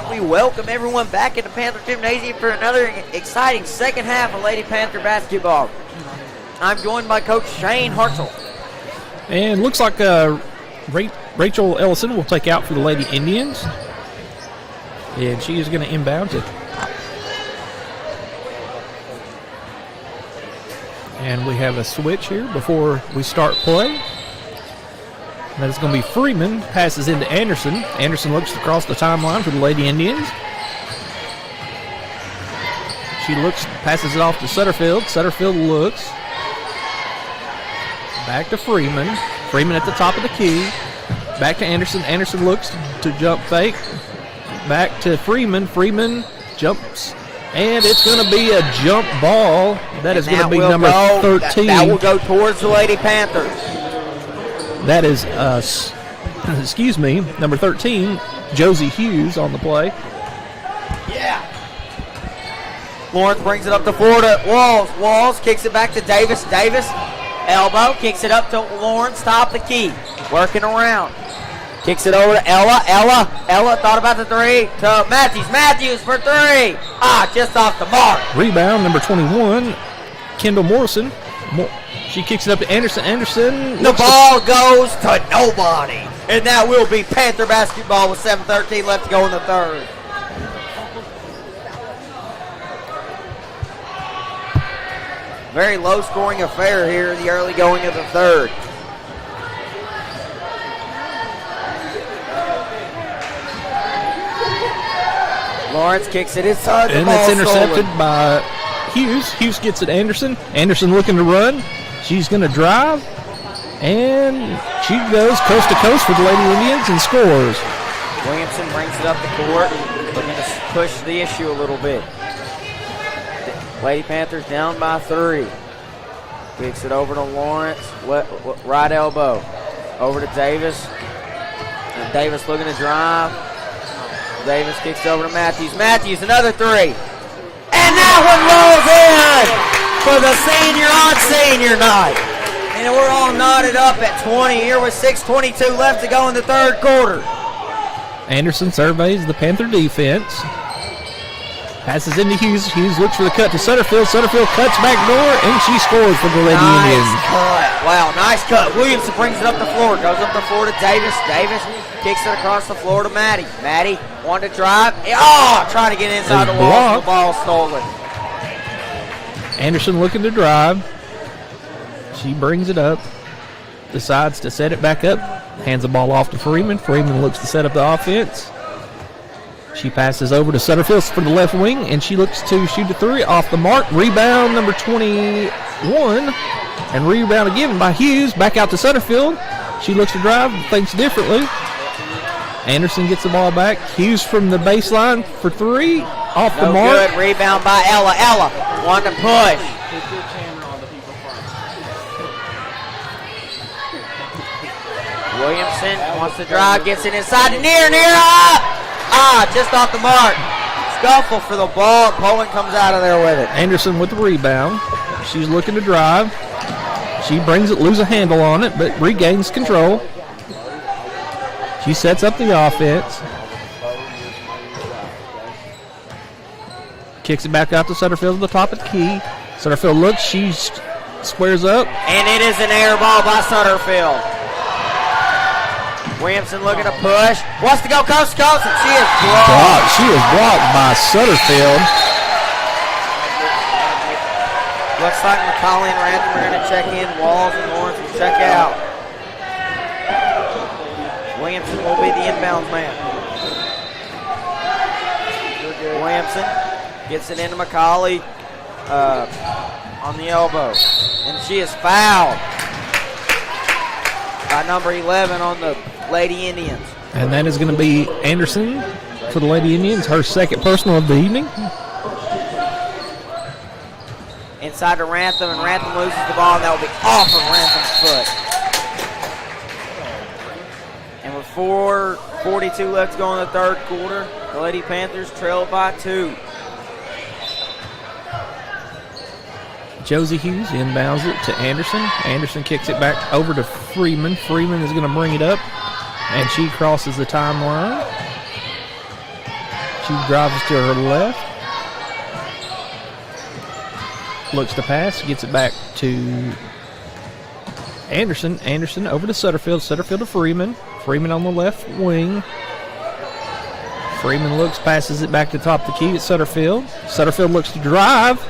we welcome everyone back into Panther Gymnasium for another exciting second half of Lady Panther basketball. I'm joined by Coach Shane Hartzell. And looks like Rachel Ellison will take out for the Lady Indians. And she is going to inbound it. And we have a switch here before we start play. That is going to be Freeman. Passes into Anderson. Anderson looks across the timeline for the Lady Indians. She looks, passes it off to Sutterfield. Sutterfield looks. Back to Freeman. Freeman at the top of the key. Back to Anderson. Anderson looks to jump fake. Back to Freeman. Freeman jumps. And it's going to be a jump ball. That is going to be number 13. That will go towards the Lady Panthers. That is, number 13, Josie Hughes on the play. Yeah. Lawrence brings it up the floor to Walls. Walls kicks it back to Davis. Davis, elbow, kicks it up to Lawrence, top the key. Working around. Kicks it over to Ella. Ella thought about the three to Matthews. Matthews for three. Just off the mark. Rebound, number 21, Kendall Morrison. She kicks it up to Anderson. Anderson. The ball goes to nobody. And that will be Panther basketball with 7:13 left to go in the third. Very low scoring affair here in the early going of the third. Lawrence kicks it inside the and ball. it's intercepted stolen by Hughes. Hughes gets it to Anderson. Anderson looking to run. She's going to drive. And she goes coast to coast for the Lady Indians and scores. Williamson brings it up the court. Looking to push the issue a little bit. Lady Panthers down by 3. Kicks it over to Lawrence. Right elbow. Over to Davis. And Davis looking to drive. Davis kicks over to Matthews. Matthews, another 3. And that one rolls in for the senior on senior night. And we're all knotted up at 20 here with 6:22 left to go in the third quarter. Anderson surveys the Panther defense. Passes into Hughes. Hughes looks for the cut to Sutterfield. Sutterfield cuts back door, and she scores for the Lady Indians. Nice cut. Wow, nice cut. Williamson brings it up the floor. Goes up the floor to Davis. Davis kicks it across the floor to Maddie. Maddie wanted to drive. Trying to get inside the wall. The ball stolen. Anderson looking to drive. She brings it up. Decides to set it back up. Hands the ball off to Freeman. Freeman looks to set up the offense. She passes over to Sutterfield for the left wing, and she looks to shoot a 3 off the mark. Rebound number 21. And rebound again by Hughes. Back out to Sutterfield. She looks to drive, thinks differently. Anderson gets the ball back. Hughes from the baseline for 3. Off the mark. Good. Rebound by Ella. Ella wanted to push. Williamson wants to drive, gets it inside, near, just off the mark. Scuffle for the ball. Poyen comes out of there with it. Anderson with the rebound. She's looking to drive. She brings it, loses a handle on it, but regains control. She sets up the offense. Kicks it back out to Sutterfield at the top of the key. Sutterfield looks, she squares up. And it is an air ball by Sutterfield. Williamson looking to push. Wants to go coast to coast, and she is blocked. She is blocked by Sutterfield. Looks like McCauley and Rantham are going to check in. Walls and Lawrence will check out. Williamson will be the inbounds man. Williamson gets it into McCauley on the elbow. And she is fouled by number 11 on the Lady Indians. And that is going to be Anderson for the Lady Indians, her second personal of the evening. Inside to Rantham, and Rantham loses the ball, and that will be off of Rantham's foot. And with 4:42 left to go in the third quarter, the Lady Panthers trail by 2. Josie Hughes inbounds it to Anderson. Anderson kicks it back over to Freeman. Freeman is going to bring it up, and she crosses the timeline. She drives to her left. Looks to pass, gets it back to Anderson. Anderson over to Sutterfield. Sutterfield to Freeman. Freeman on the left wing. Freeman looks, passes it back to top of the key at Sutterfield. Sutterfield looks to drive,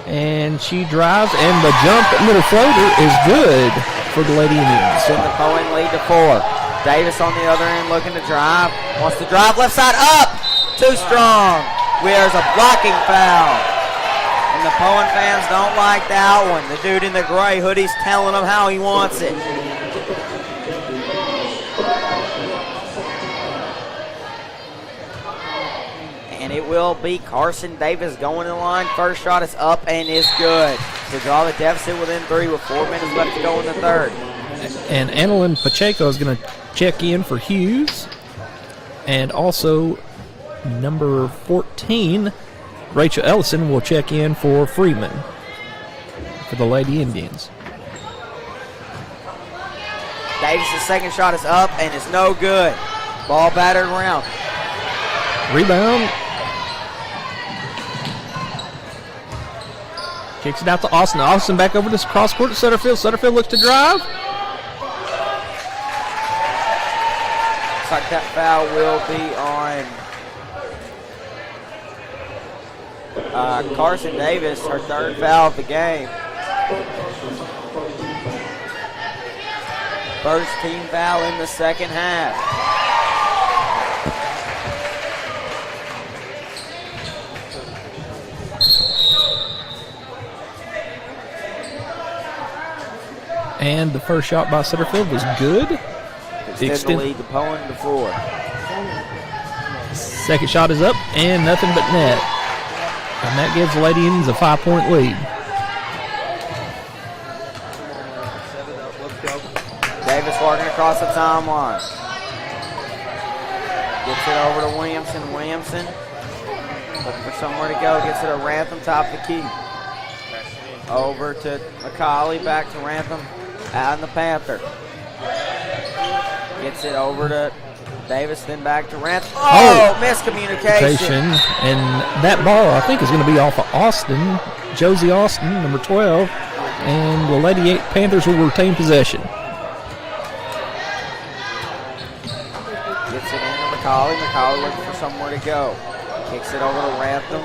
and she drives, and the jump little floater is good for the Lady Indians. Send the Poyen lead to 4. Davis on the other end looking to drive. Wants to drive left side up. Too strong. There's a blocking foul. And the Poyen fans don't like that one. The dude in the gray hoodie's telling them how he wants it. And it will be Carson Davis going in line. First shot is up and is good. To draw the deficit within 3 with 4 minutes left to go in the third. And Annalyn Pacheco is going to check in for Hughes. And also number 14, Rachel Ellison, will check in for Freeman for the Lady Indians. Davis' second shot is up and it's no good. Ball battered around. Rebound. Kicks it out to Austin. Austin back over to cross court to Sutterfield. Sutterfield looks to drive. Looks like that foul will be on Carson Davis, her third foul of the game. First team foul in the second half. And the first shot by Sutterfield was good. Extend the lead to Poyen to 4. Second shot is up and nothing but net. And that gives the Lady Indians a 5-point lead. Davis working across the timeline. Gets it over to Williamson. Williamson looking for somewhere to go. Gets it to Rantham, top of the key. Over to McCauley, back to Rantham, out in the Panther. Gets it over to Davis, then back to Rantham. Oh, miscommunication. And that ball, I think, is going to be off of Austin, Josie Austin, number 12. And the Lady Panthers will retain possession. Gets it into McCauley. McCauley looking for somewhere to go. Kicks it over to Rantham.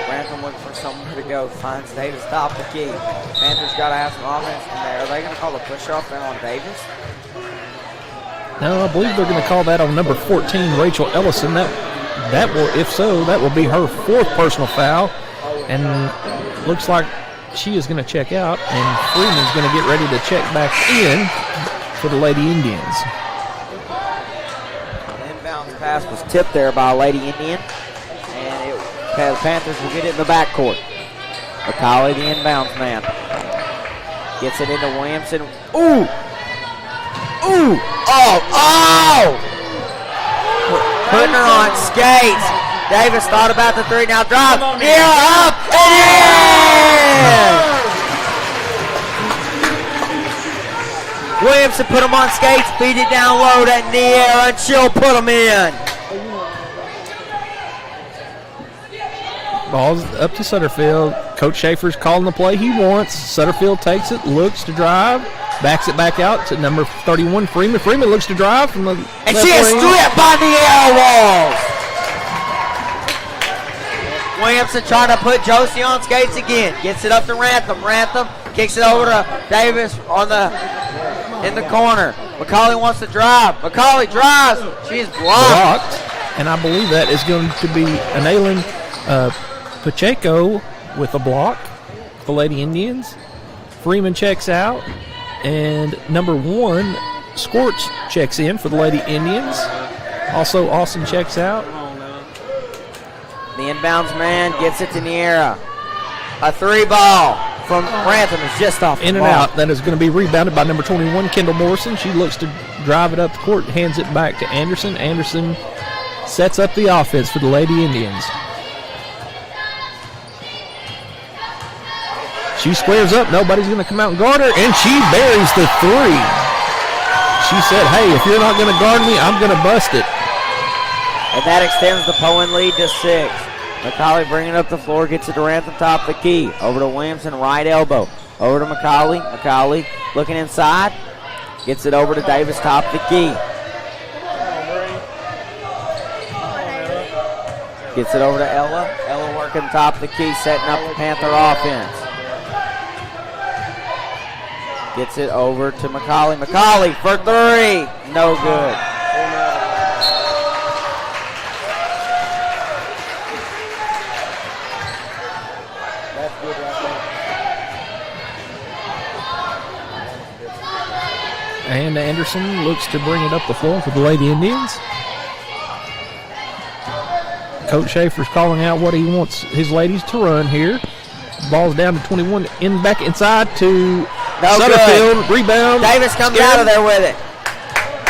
Rantham looking for somewhere to go. Finds Davis top the key. Panthers got to have some offense from there. Are they going to call a push-off there on Davis? No, I believe they're going to call that on number 14, Rachel Ellison. That will, if so, that will be her 4th personal foul. And looks like she is going to check out, and Freeman's going to get ready to check back in for the Lady Indians. The inbounds pass was tipped there by a Lady Indian. And the Panthers will get it in the backcourt. McCauley, the inbounds man. Gets it into Williamson. Ooh! Ooh! Oh! Putting her on skates. Davis thought about the 3. Now drive. Near up and in! Williamson put him on skates, beat it down low to Niera, and she'll put him in. Ball's up to Sutterfield. Coach Schaefer's calling the play he wants. Sutterfield takes it, looks to drive, backs it back out to number 31, Freeman. Freeman looks to drive from the and she is stripped by the air walls. Williamson trying to put Josie on skates again. Gets it up to Rantham. Rantham kicks it over to Davis in the corner. McCauley wants to drive. McCauley drives. She's blocked. And I believe that is going to be Annalyn Pacheco with a block. The Lady Indians. Freeman checks out. And number 1, Scorch checks in for the Lady Indians. Also, Austin checks out. The inbounds man gets it to Niera. A 3 ball from Rantham is just off the In and ball. out. That is going to be rebounded by number 21, Kendall Morrison. She looks to drive it up the court, hands it back to Anderson. Anderson sets up the offense for the Lady Indians. She squares up. Nobody's going to come out and guard her, and she buries the 3. She said, hey, if you're not going to guard me, I'm going to bust it. And that extends the Poyen lead to 6. McCauley bringing up the floor, gets it to Rantham, top of the key. Over to Williamson, right elbow. Over to McCauley. McCauley looking inside. Gets it over to Davis, top of the key. Gets it over to Ella. Ella working top of the key, setting up the Panther offense. Gets it over to McCauley. McCauley for 3. No good. And Anderson looks to bring it up the floor for the Lady Indians. Coach Schaefer's calling out what he wants his ladies to run here. Ball's down to 21, in back inside to Sutterfield. Rebound. Davis comes out of there with it.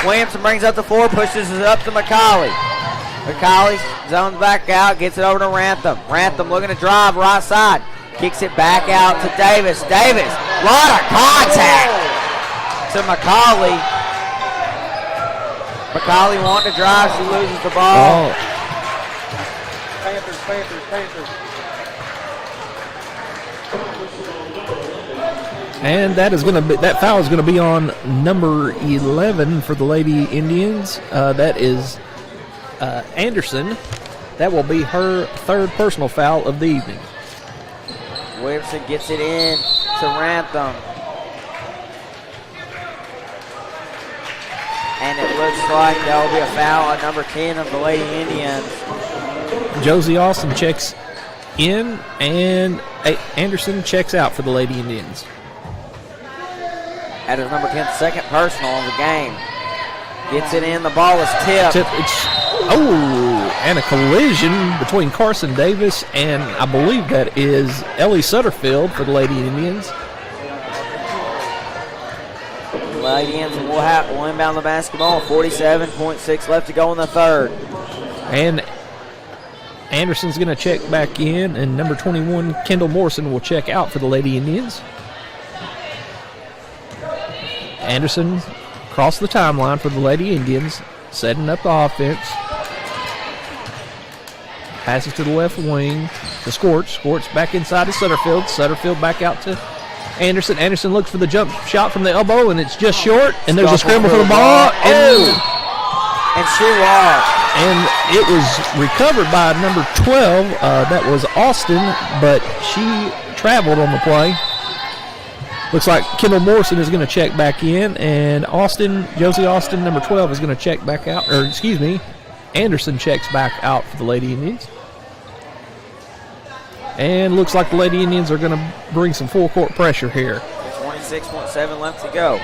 Williamson brings up the floor, pushes it up to McCauley. McCauley zones back out, gets it over to Rantham. Rantham looking to drive right side. Kicks it back out to Davis. Davis, lot of contact to McCauley. McCauley wanting to drive, she loses the ball. Panthers. And that foul is going to be on number 11 for the Lady Indians. That is Anderson. That will be her 3rd personal foul of the evening. Williamson gets it in to Rantham. And it looks like that will be a foul on number 10 of the Lady Indians. Josie Austin checks in, and Anderson checks out for the Lady Indians. That is number 10's 2nd personal of the game. Gets it in, the ball is tipped. And a collision between Carson Davis and I believe that is Ellie Sutterfield for the Lady Indians. Lady Indians will inbound the basketball. 47.6 left to go in the 3rd. And Anderson's going to check back in, and number 21, Kendall Morrison, will check out for the Lady Indians. Anderson across the timeline for the Lady Indians, setting up the offense. Passes to the left wing to Scorch. Scorch back inside to Sutterfield. Sutterfield back out to Anderson. Anderson looks for the jump shot from the elbow, and it's just short. And there's a scramble for the ball. And she lost. And it was recovered by number 12. That was Austin, but she traveled on the play. Looks like Kendall Morrison is going to check back in, and Josie Austin, number 12, is going to check back out. Anderson checks back out for the Lady Indians. And looks like the Lady Indians are going to bring some full court pressure here. 26.7 left to go.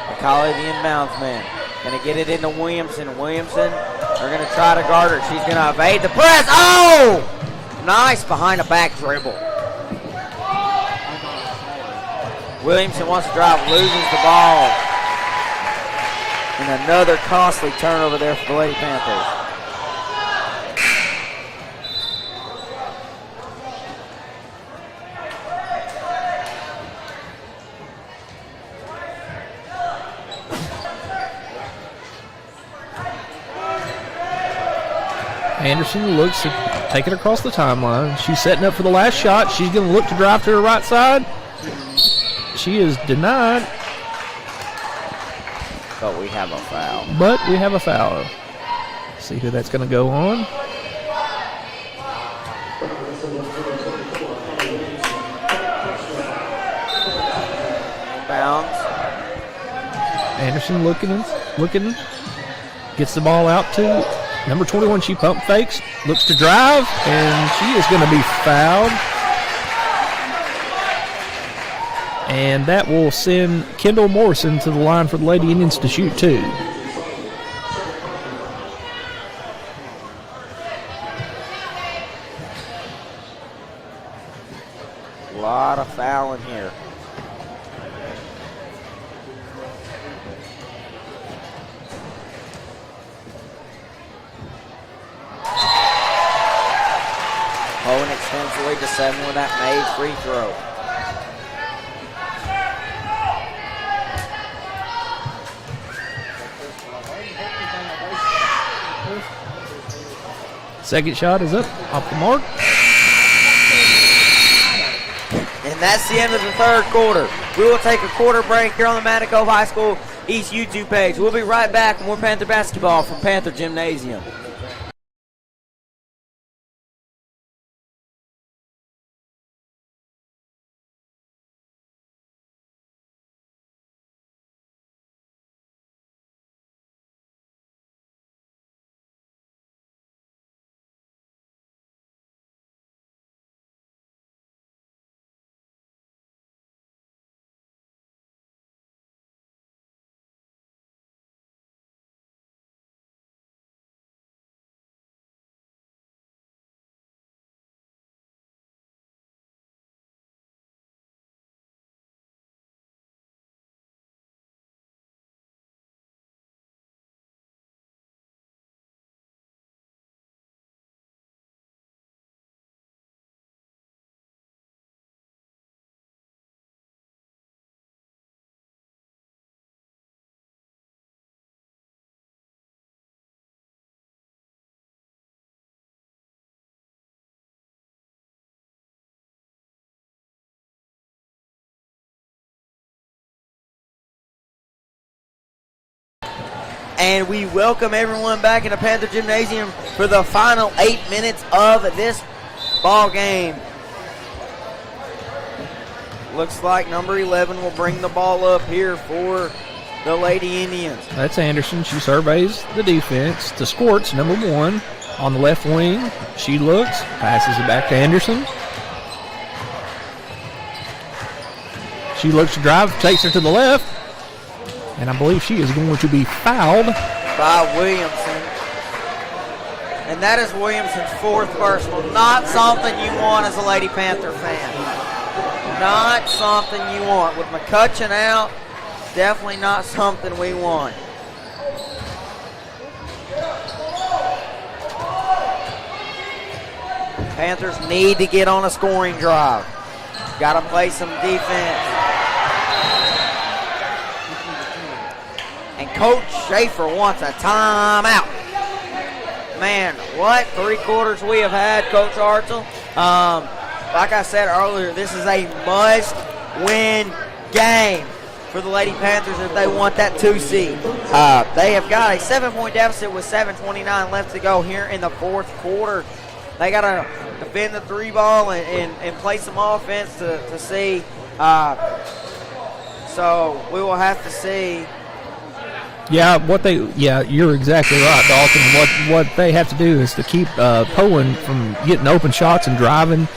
McCauley, the inbounds man. Going to get it into Williamson. Williamson are going to try to guard her. She's going to evade the press. Oh! Nice behind the back dribble. Williamson wants to drive, loses the ball. And another costly turnover there for the Lady Panthers. Anderson looks to take it across the timeline. She's setting up for the last shot. She's going to look to drive to her right side. She is denied. But we have a foul. See who that's going to go on. Bounds. Anderson looking. Gets the ball out to number 21. She pump fakes. Looks to drive. And she is going to be fouled. And that will send Kendall Morrison to the line for the Lady Indians to shoot 2. A lot of fouling here. Poyen extends the lead to 7 with that made free throw. Second shot is up, off the mark. And that's the end of the third quarter. We will take a quarter break here on the Cove High School East YouTube page. We'll be right back with more Panther basketball from Panther Gymnasium. And we welcome everyone back in the Panther Gymnasium for the final 8 minutes of this ball game. Looks like number 11 will bring the ball up here for the Lady Indians. That's Anderson. She surveys the defense to Squirts, number 1, on the left wing. She looks, passes it back to Anderson. She looks to drive, takes her to the left. And I believe she is going to be fouled by Williamson. And that is Williamson's 4th personal. Not something you want as a Lady Panther fan. Not something you want. With McCutcheon out, definitely not something we want. Panthers need to get on a scoring drive. Got to play some defense. And Coach Schaefer wants a timeout. Man, what 3 quarters we have had, Coach Hartzell. Like I said earlier, this is a must-win game for the Lady Panthers if they want that 2 seed. They have got a 7-point deficit with 7:29 left to go here in the 4th quarter. They got to defend the 3 ball and play some offense to see. So we will have to see. You're exactly right, Dalton. What they have to do is to keep Poyen from getting open shots and driving.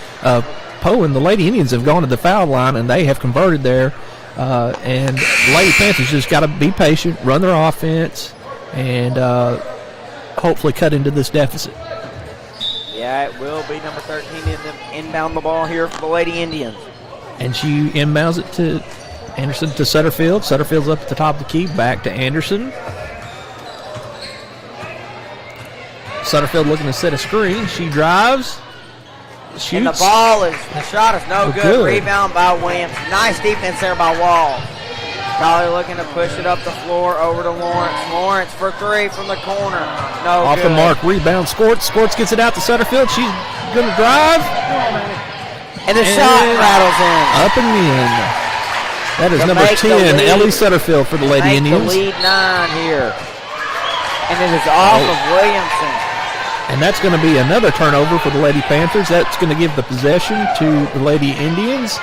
Poyen, the Lady Indians have gone to the foul line and they have converted there. And the Lady Panthers just got to be patient, run their offense, and hopefully cut into this deficit. Yeah, it will be number 13 inbound the ball here for the Lady Indians. And she inbounds it to Anderson to Sutterfield. Sutterfield's up at the top of the key. Back to Anderson. Sutterfield looking to set a screen. She drives. Shoots. And the shot is no good. Rebound by Williams. Nice defense there by Wall. Collie looking to push it up the floor over to Lawrence. Lawrence for 3 from the corner. No Off good. the mark. Rebound. Squirts. Squirts gets it out to Sutterfield. She's going to drive. And the shot rattles in. Up and in. That is number 10, Ellie Sutterfield for the Lady Indians. The lead 9 here. And it is off of Williamson. And that's going to be another turnover for the Lady Panthers. That's going to give the possession to the Lady Indians.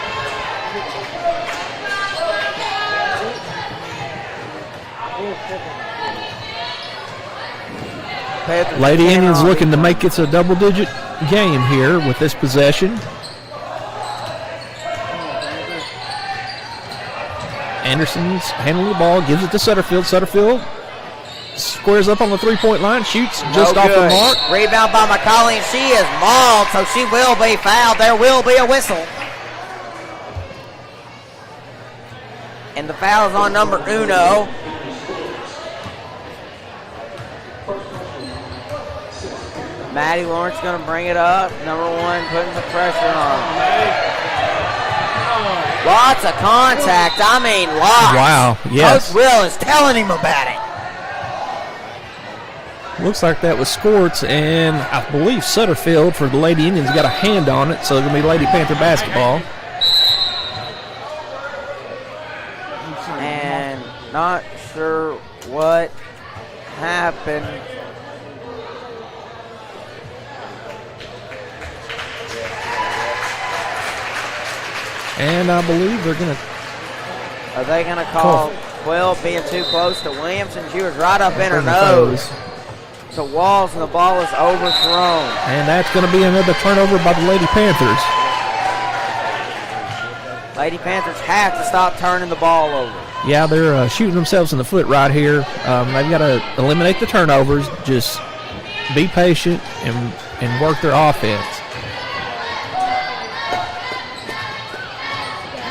Lady Indians looking to make it a double-digit game here with this possession. Anderson's handling the ball, gives it to Sutterfield. Sutterfield squares up on the 3-point line, shoots just off the mark. Rebound by McCauley, and she is mauled, so she will be fouled. There will be a whistle. And the foul is on number Uno. Maddie Lawrence going to bring it up. Number 1 putting the pressure on. Lots of contact. I mean, lots. Wow, yes. Coach Will is telling him about it. Looks like that was Scorts, and I believe Sutterfield for the Lady Indians got a hand on it, so it's going to be Lady Panther basketball. And not sure what happened. And I believe they're going to... Are they going to call 12 being too close to Williamson? She was right up in her nose to Walls, and the ball is overthrown. And that's going to be another turnover by the Lady Panthers. Lady Panthers have to stop turning the ball over. Yeah, they're shooting themselves in the foot right here. They've got to eliminate the turnovers, just be patient and work their offense.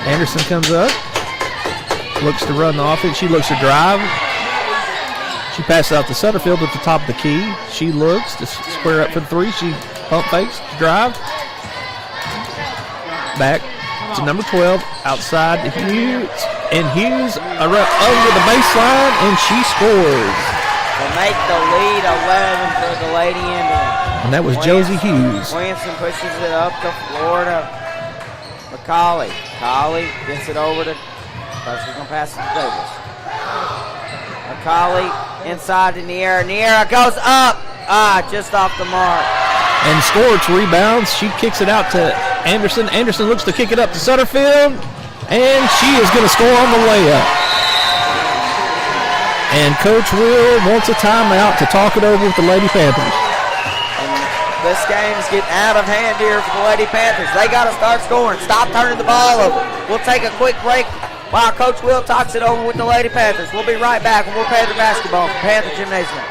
Anderson comes up, looks to run the offense. She looks to drive. She passes out to Sutterfield at the top of the key. She looks to square up for the three. She pump fakes, drive. Back to number 12, outside to Hughes. And Hughes over the baseline, and she scores. To make the lead 11 for the Lady Indians. And that was Josie Hughes. Williamson pushes it up the floor to McCauley. McCauley gets it over to, she's going to pass it to Davis. McCauley inside to Niera. Niera goes up. Just off the mark. And Scorch rebounds. She kicks it out to Anderson. Anderson looks to kick it up to Sutterfield. And she is going to score on the layup. And Coach Will wants a timeout to talk it over with the Lady Panthers. This game is getting out of hand here for the Lady Panthers. They got to start scoring. Stop turning the ball over. We'll take a quick break while Coach Will talks it over with the Lady Panthers. We'll be right back with more Panther basketball from Panther Gymnasium.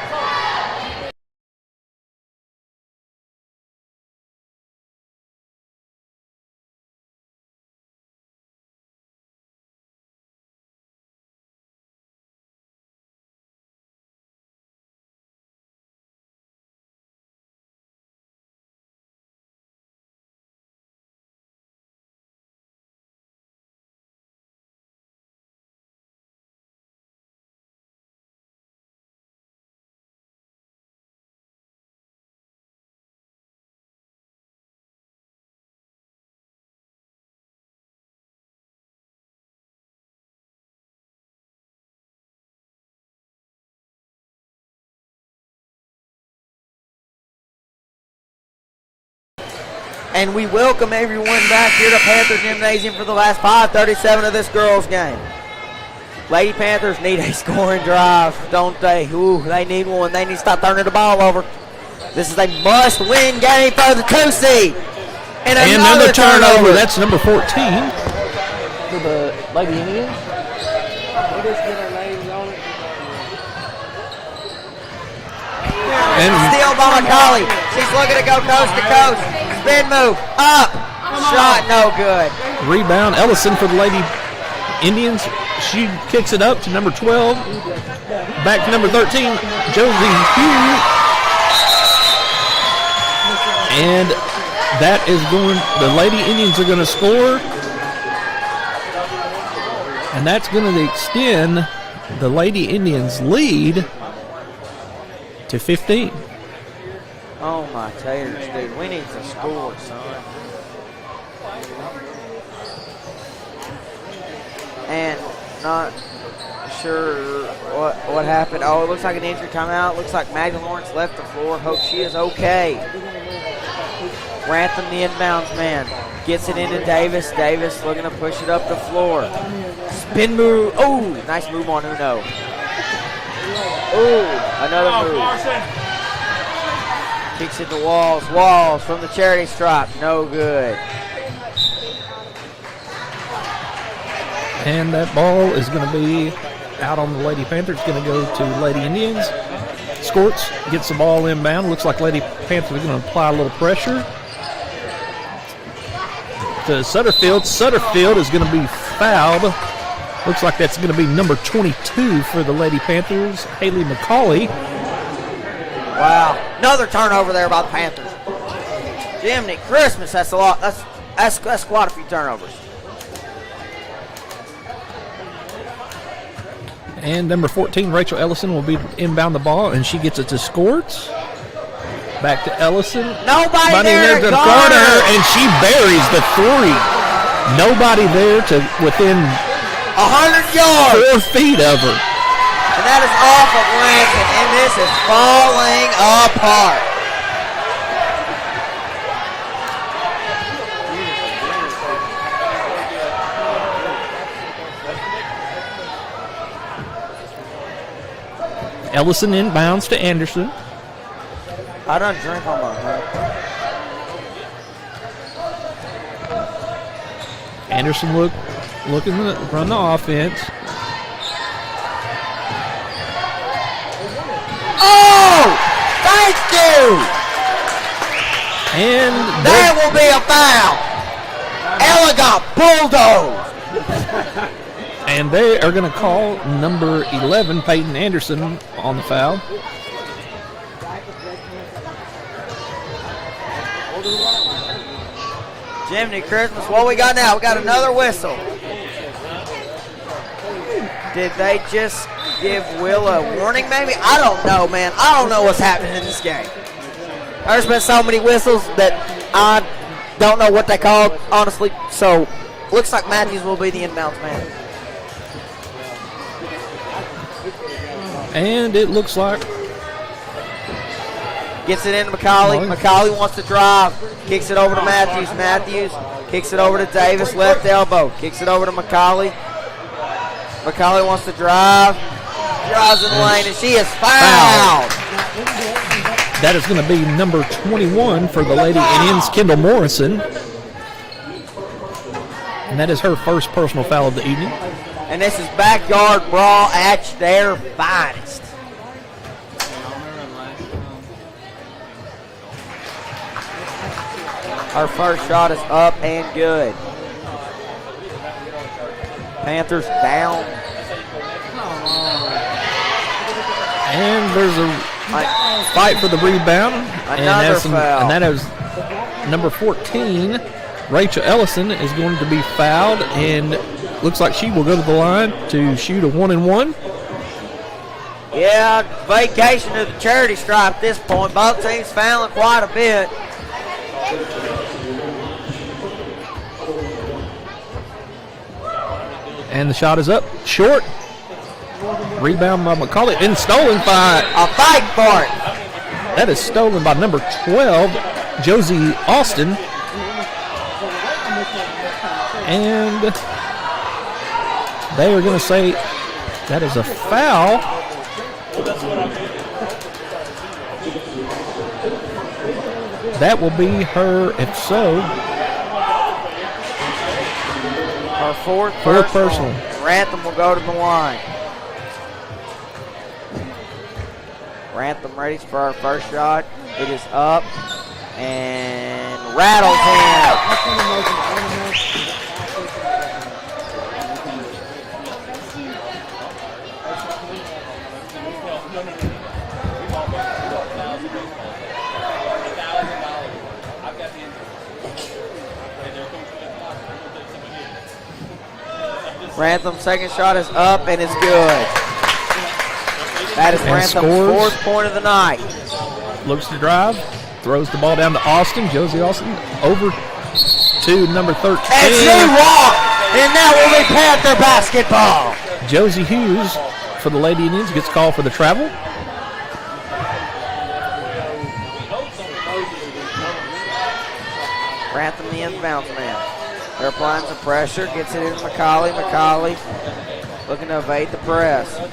And we welcome everyone back here to Panther Gymnasium for the last 5:37 of this girls' game. Lady Panthers need a scoring drive, don't they? Ooh, they need one. They need to stop turning the ball over. This is a must-win game for the 2 seed. And another turnover. That's number 14 for the Lady Indians. And steal by McCauley. She's looking to go coast to coast. Spin move. Up. Shot no good. Rebound. Ellison for the Lady Indians. She kicks it up to number 12. Back to number 13, Josie Hughes. And that is the Lady Indians are going to score. And that's going to extend the Lady Indians lead to 15. Oh my taters, dude. We need to score, son. And not sure what happened. Oh, it looks like an injury timeout. Looks like Maggie Lawrence left the floor. Hope she is okay. Rantham, the inbounds man, gets it into Davis. Davis looking to push it up the floor. Spin move. Oh, nice move on Uno. Oh, another move. Kicks it to Walls. Walls from the charity stripe. No good. And that ball is going to be out on the Lady Panthers. It's going to go to Lady Indians. Scorts gets the ball inbound. Looks like Lady Panthers are going to apply a little pressure to Sutterfield. Sutterfield is going to be fouled. Looks like that's going to be number 22 for the Lady Panthers, Haley McCauley. Wow, another turnover there by the Panthers. Jiminy Christmas, that's a lot. That's quite a few turnovers. And number 14, Rachel Ellison, will be inbound the ball, and she gets it to Scorts. Back to Ellison. Nobody there to to guard guard her, her. and she buries the three. Nobody there to within 100 yards. 4 feet of her. And that is off of Lansing, and this is falling apart. Ellison inbounds to Anderson. I don't drink on my head. Anderson looking to run the offense. Oh! Thank you! And That will be a foul. Ella got bulldozed. And they are going to call number 11, Peyton Anderson, on the foul. Jiminy Christmas, what we got now? We got another whistle. Did they just give Will a warning maybe? I don't know, man. I don't know what's happening in this game. There's been so many whistles that I don't know what they called, honestly. So, looks like Matthews will be the inbounds man. And it looks like Gets it into McCauley. McCauley wants to drive. Kicks it over to Matthews. Matthews kicks it over to Davis. Left elbow. Kicks it over to McCauley. McCauley wants to drive. Drives in the lane, and she is fouled. that is going to be number 21 for the Lady Indians, Kendall Morrison. And that is her first personal foul of the evening. And this is backyard brawl at their finest. Our first shot is up and good. Panthers down. And there's a fight for the rebound. Another foul. And that is number 14, Rachel Ellison, is going to be fouled, and looks like she will go to the line to shoot a 1-and-1. Yeah, vacation to the charity stripe at this point. Both teams fouling quite a bit. And the shot is up, short. Rebound by McCauley, and stolen by... A fight for it. That is stolen by number 12, Josie Austin. And they are going to say that is a foul. That will be her, if so, Our fourth personal. Rantham will go to the line. Rantham ready for our first shot. It is up and rattles in. Rantham's second shot is up and it's good. That is Rantham's fourth point of the night. Looks to drive, throws the ball down to Austin. Josie Austin over to number 13. And she walked, and that will be Panther basketball. Josie Hughes for the Lady Indians gets called for the travel. Rantham the inbounds man. They're applying some pressure, gets it into McCauley. McCauley looking to evade the press. The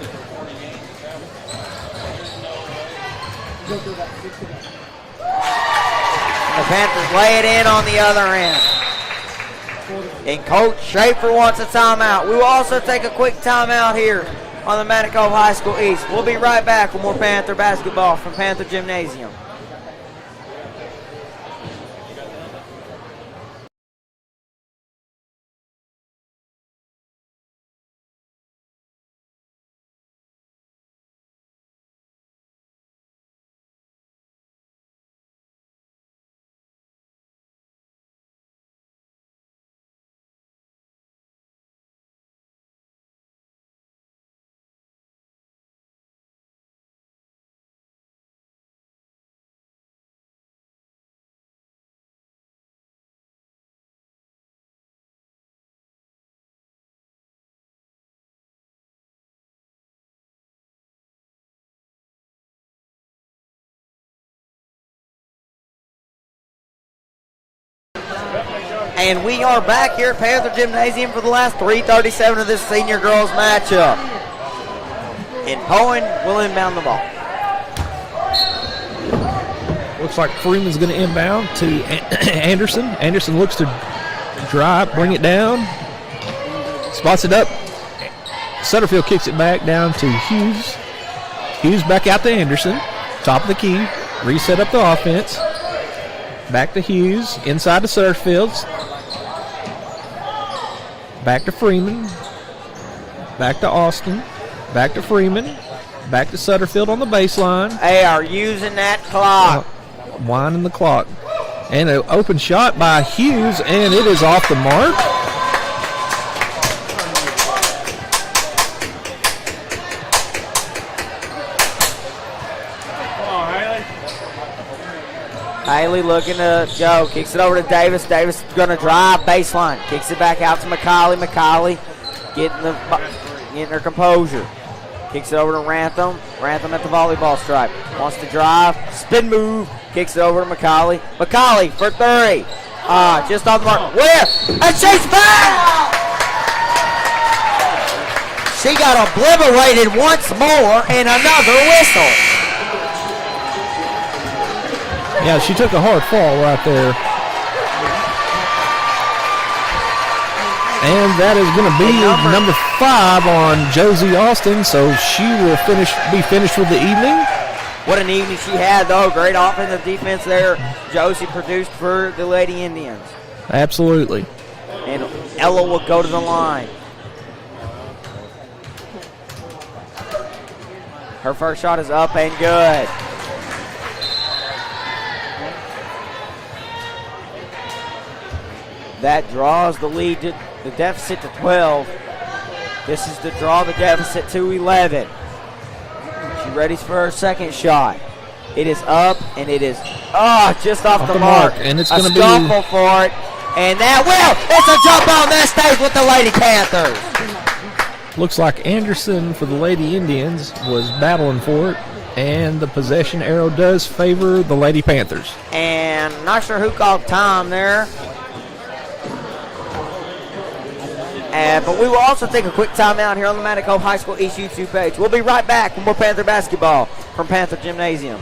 Panthers lay it in on the other end. And Coach Schaefer wants a timeout. We will also take a quick timeout here on the Manat Cove High School East. We'll be right back with more Panther basketball from Panther Gymnasium. And we are back here at Panther Gymnasium for the last 3:37 of this senior girls matchup. And Poyen will inbound the ball. Looks like Freeman's going to inbound to Anderson. Anderson looks to drive, bring it down. Spots it up. Sutterfield kicks it back down to Hughes. Hughes back out to Anderson. Top of the key. Reset up the offense. Back to Hughes. Inside to Sutterfield. Back to Freeman. Back to Austin. Back to Freeman. Back to Sutterfield on the baseline. They are using that clock. Winding the clock. And an open shot by Hughes, and it is off the mark. Haley looking to go. Kicks it over to Davis. Davis going to drive baseline. Kicks it back out to McCauley. McCauley getting her composure. Kicks it over to Rantham. Rantham at the volleyball stripe. Wants to drive. Spin move. Kicks it over to McCauley. McCauley for three. Just off the mark. Where? And she's fouled! She got obliterated once more and another whistle. Yeah, she took a hard fall right there. And that is going to be number 5 on Josie Austin, so she will be finished with the evening. What an evening she had, though. Great offensive defense there. Josie produced for the Lady Indians. Absolutely. And Ella will go to the line. Her first shot is up and good. That draws the lead to the deficit to 12. This is to draw the deficit to 11. She readies for her second shot. It is up and it is just off the mark. And it's going to be scuffle for it. And that it's a jump ball that stays with the Lady Panthers. Looks like Anderson for the Lady Indians was battling for it, and the possession arrow does favor the Lady Panthers. And not sure who called time there. But we will also take a quick timeout here on the Cove High School East YouTube page. We'll be right back with more Panther basketball from Panther Gymnasium.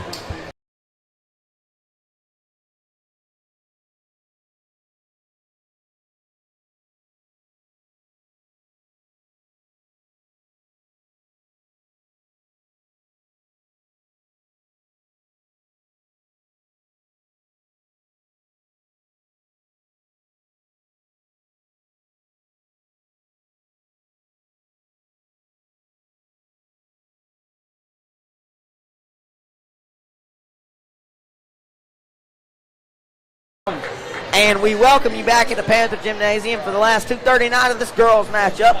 And we welcome you back at the Panther Gymnasium for the last 2:39 of this girls matchup.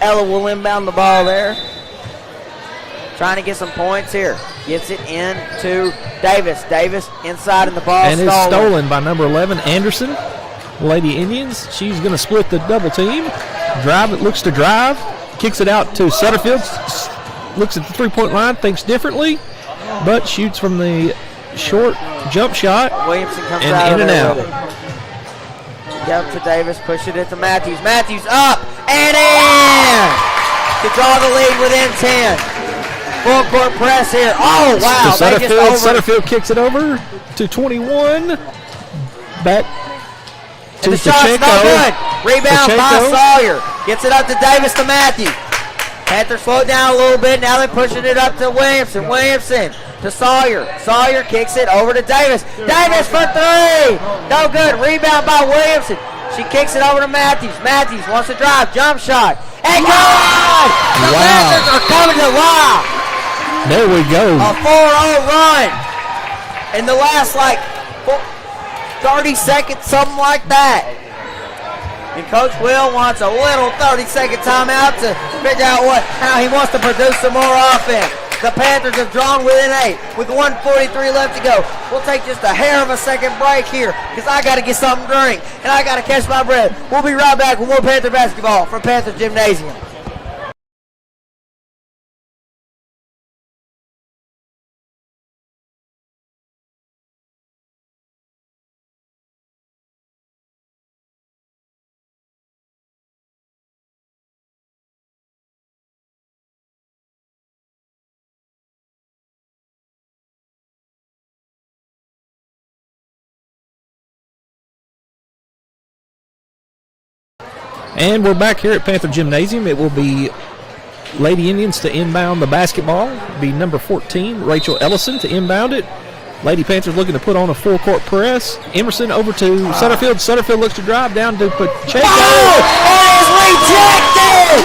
Ella will inbound the ball there. Trying to get some points here. Gets it in to Davis. Davis inside and the ball and it's stolen by number 11, Anderson. Lady Indians. She's going to split the double team. Looks to drive. Kicks it out to Sutterfield. Looks at the three-point line. Thinks differently. But shoots from the short jump shot. Williamson comes and out in and out. Get up to Davis, push it into Matthews. Matthews up and in to draw the lead within 10. Full court press here. Oh, wow. Sutterfield kicks it over to 21. Back to the shot's no good. Rebound by Sawyer. Gets it up to Davis to Matthews. Panthers slow it down a little bit. Now they're pushing it up to Williamson. Williamson to Sawyer. Sawyer kicks it over to Davis. Davis for three. No good. Rebound by Williamson. She kicks it over to Matthews. Matthews wants to drive. Jump shot. And good! The Panthers are coming to life. There we go. A 4-0 run. In the last 30 seconds, something like that. And Coach Will wants a little 30-second timeout to figure out how he wants to produce some more offense. The Panthers have drawn within 8 with 1:43 left to go. We'll take just a hair of a second break here because I got to get something to drink and I got to catch my breath. We'll be right back with more Panther basketball from Panther Gymnasium. And we're back here at Panther Gymnasium. It will be Lady Indians to inbound the basketball. It'll be number 14, Rachel Ellison, to inbound it. Lady Panthers looking to put on a full-court press. Emerson over to Sutterfield. Sutterfield looks to drive down to Pacheco. Oh! It is rejected!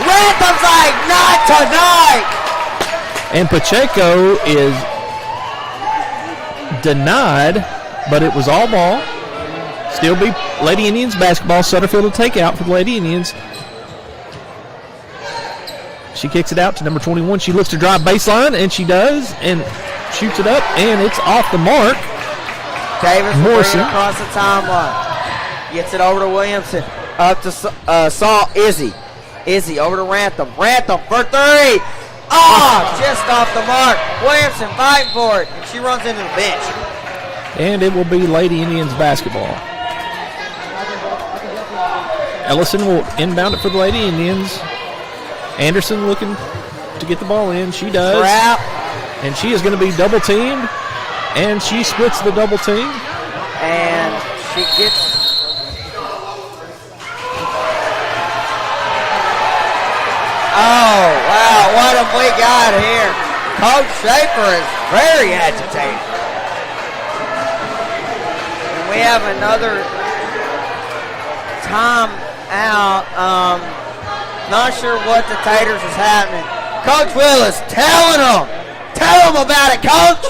Rantham's like, not tonight! And Pacheco is denied, but it was all ball. Still be Lady Indians basketball. Sutterfield will take out for the Lady Indians. She kicks it out to number 21. She looks to drive baseline, and she does, and shoots it up, and it's off the mark. Davis Morrison across the timeline. Gets it over to Williamson. Up to Izzy. Izzy over to Rantham. Rantham for three. Oh, just off the mark. Williamson fighting for it, and she runs into the bench. And it will be Lady Indians basketball. Ellison will inbound it for the Lady Indians. Anderson looking to get the ball in. She does. Trap. And she is going to be double teamed. And she splits the double team. And she gets. Oh, wow. What have we got here? Coach Schaefer is very agitated. And we have another time out. Not sure what the Taters is happening. Coach Willis telling them. Tell them about it, Coach.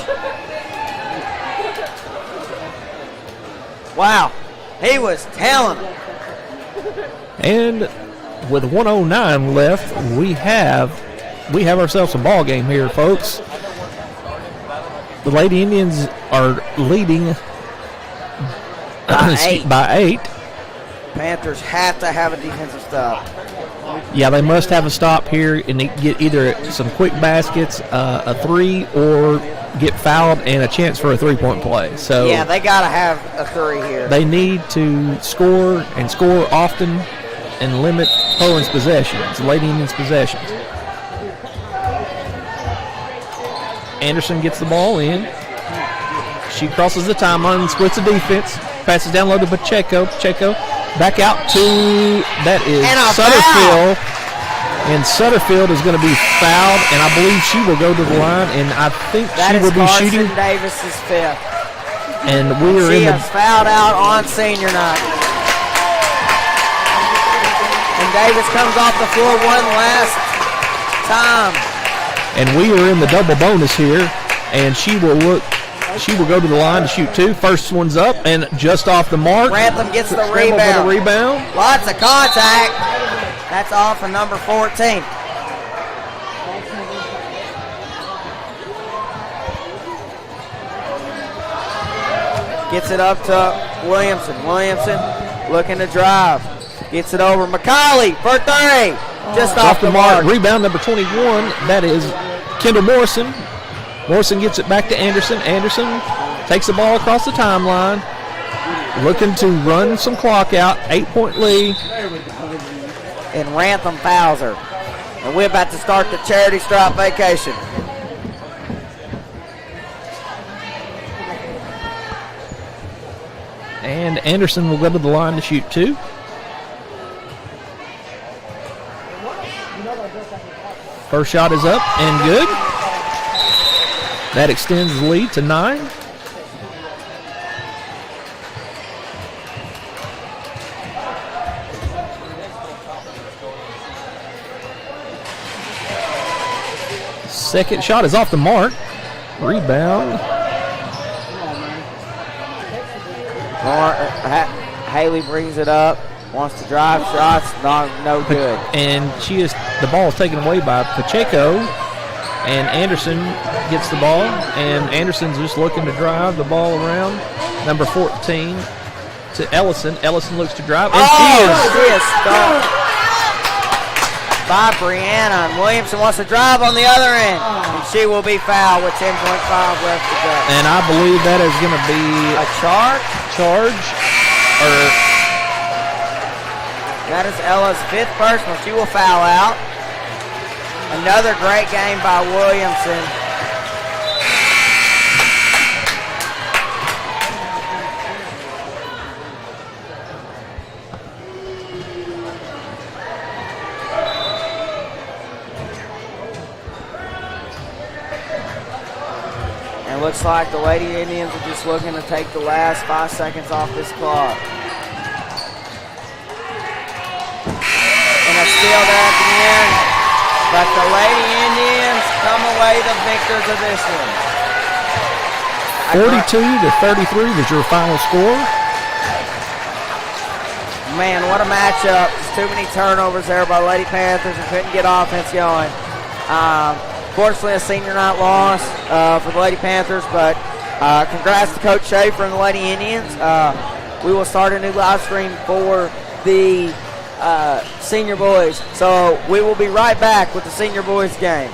Wow. He was telling them. And with 1:09 left, we have ourselves a ball game here, folks. The Lady Indians are leading by 8. Panthers have to have a defensive stop. Yeah, they must have a stop here and get either some quick baskets, a three, or get fouled and a chance for a three-point play. So yeah, they got to have a three here. They need to score and score often and limit Poyen's possessions, Lady Indians' possessions. Anderson gets the ball in. She crosses the timeline and splits the defense. Passes down low to Pacheco. Pacheco back out to, that is Sutterfield. And Sutterfield is going to be fouled, and I believe she will go to the line, and I think she will be shooting. That is Carson Davis's fifth. And we are she in has fouled out on senior night. And Davis comes off the floor one last time. And we are in the double bonus here, and she will go to the line to shoot two. First one's up and just off the mark. Rantham gets the Scramble for the rebound. Lots of contact. That's off for number 14. Gets it up to Williamson. Williamson looking to drive. Gets it over. McCauley for three. Just off the mark. Rebound number 21. That is Kendall Morrison. Morrison gets it back to Anderson. Anderson takes the ball across the timeline. Looking to run some clock out. 8-point lead. And Rantham fouls her. And we're about to start the charity stripe vacation. And Anderson will go to the line to shoot two. First shot is up and good. That extends the lead to 9. Second shot is off the mark. Rebound. Haley brings it up. Wants to drive shots. No good. And the ball is taken away by Pacheco. And Anderson gets the ball. And Anderson's just looking to drive the ball around. Number 14 to Ellison. Ellison looks to drive. And she is stopped by Brianna, and Williamson wants to drive on the other end, and she will be fouled with 10.5 left to go. And I believe that is going to be a charge. That is Ella's 5th personal. She will foul out. Another great game by Williamson. Looks like the Lady Indians are just looking to take the last 5 seconds off this clock. And a steal there at the end. But the Lady Indians come away the victors of this one. 42-33 was your final score. Man, what a matchup. Just too many turnovers there by Lady Panthers and couldn't get offense going. Fortunately, a senior night loss for the Lady Panthers, but congrats to Coach Schaefer and the Lady Indians. We will start a new live stream for the senior boys. So we will be right back with the senior boys game.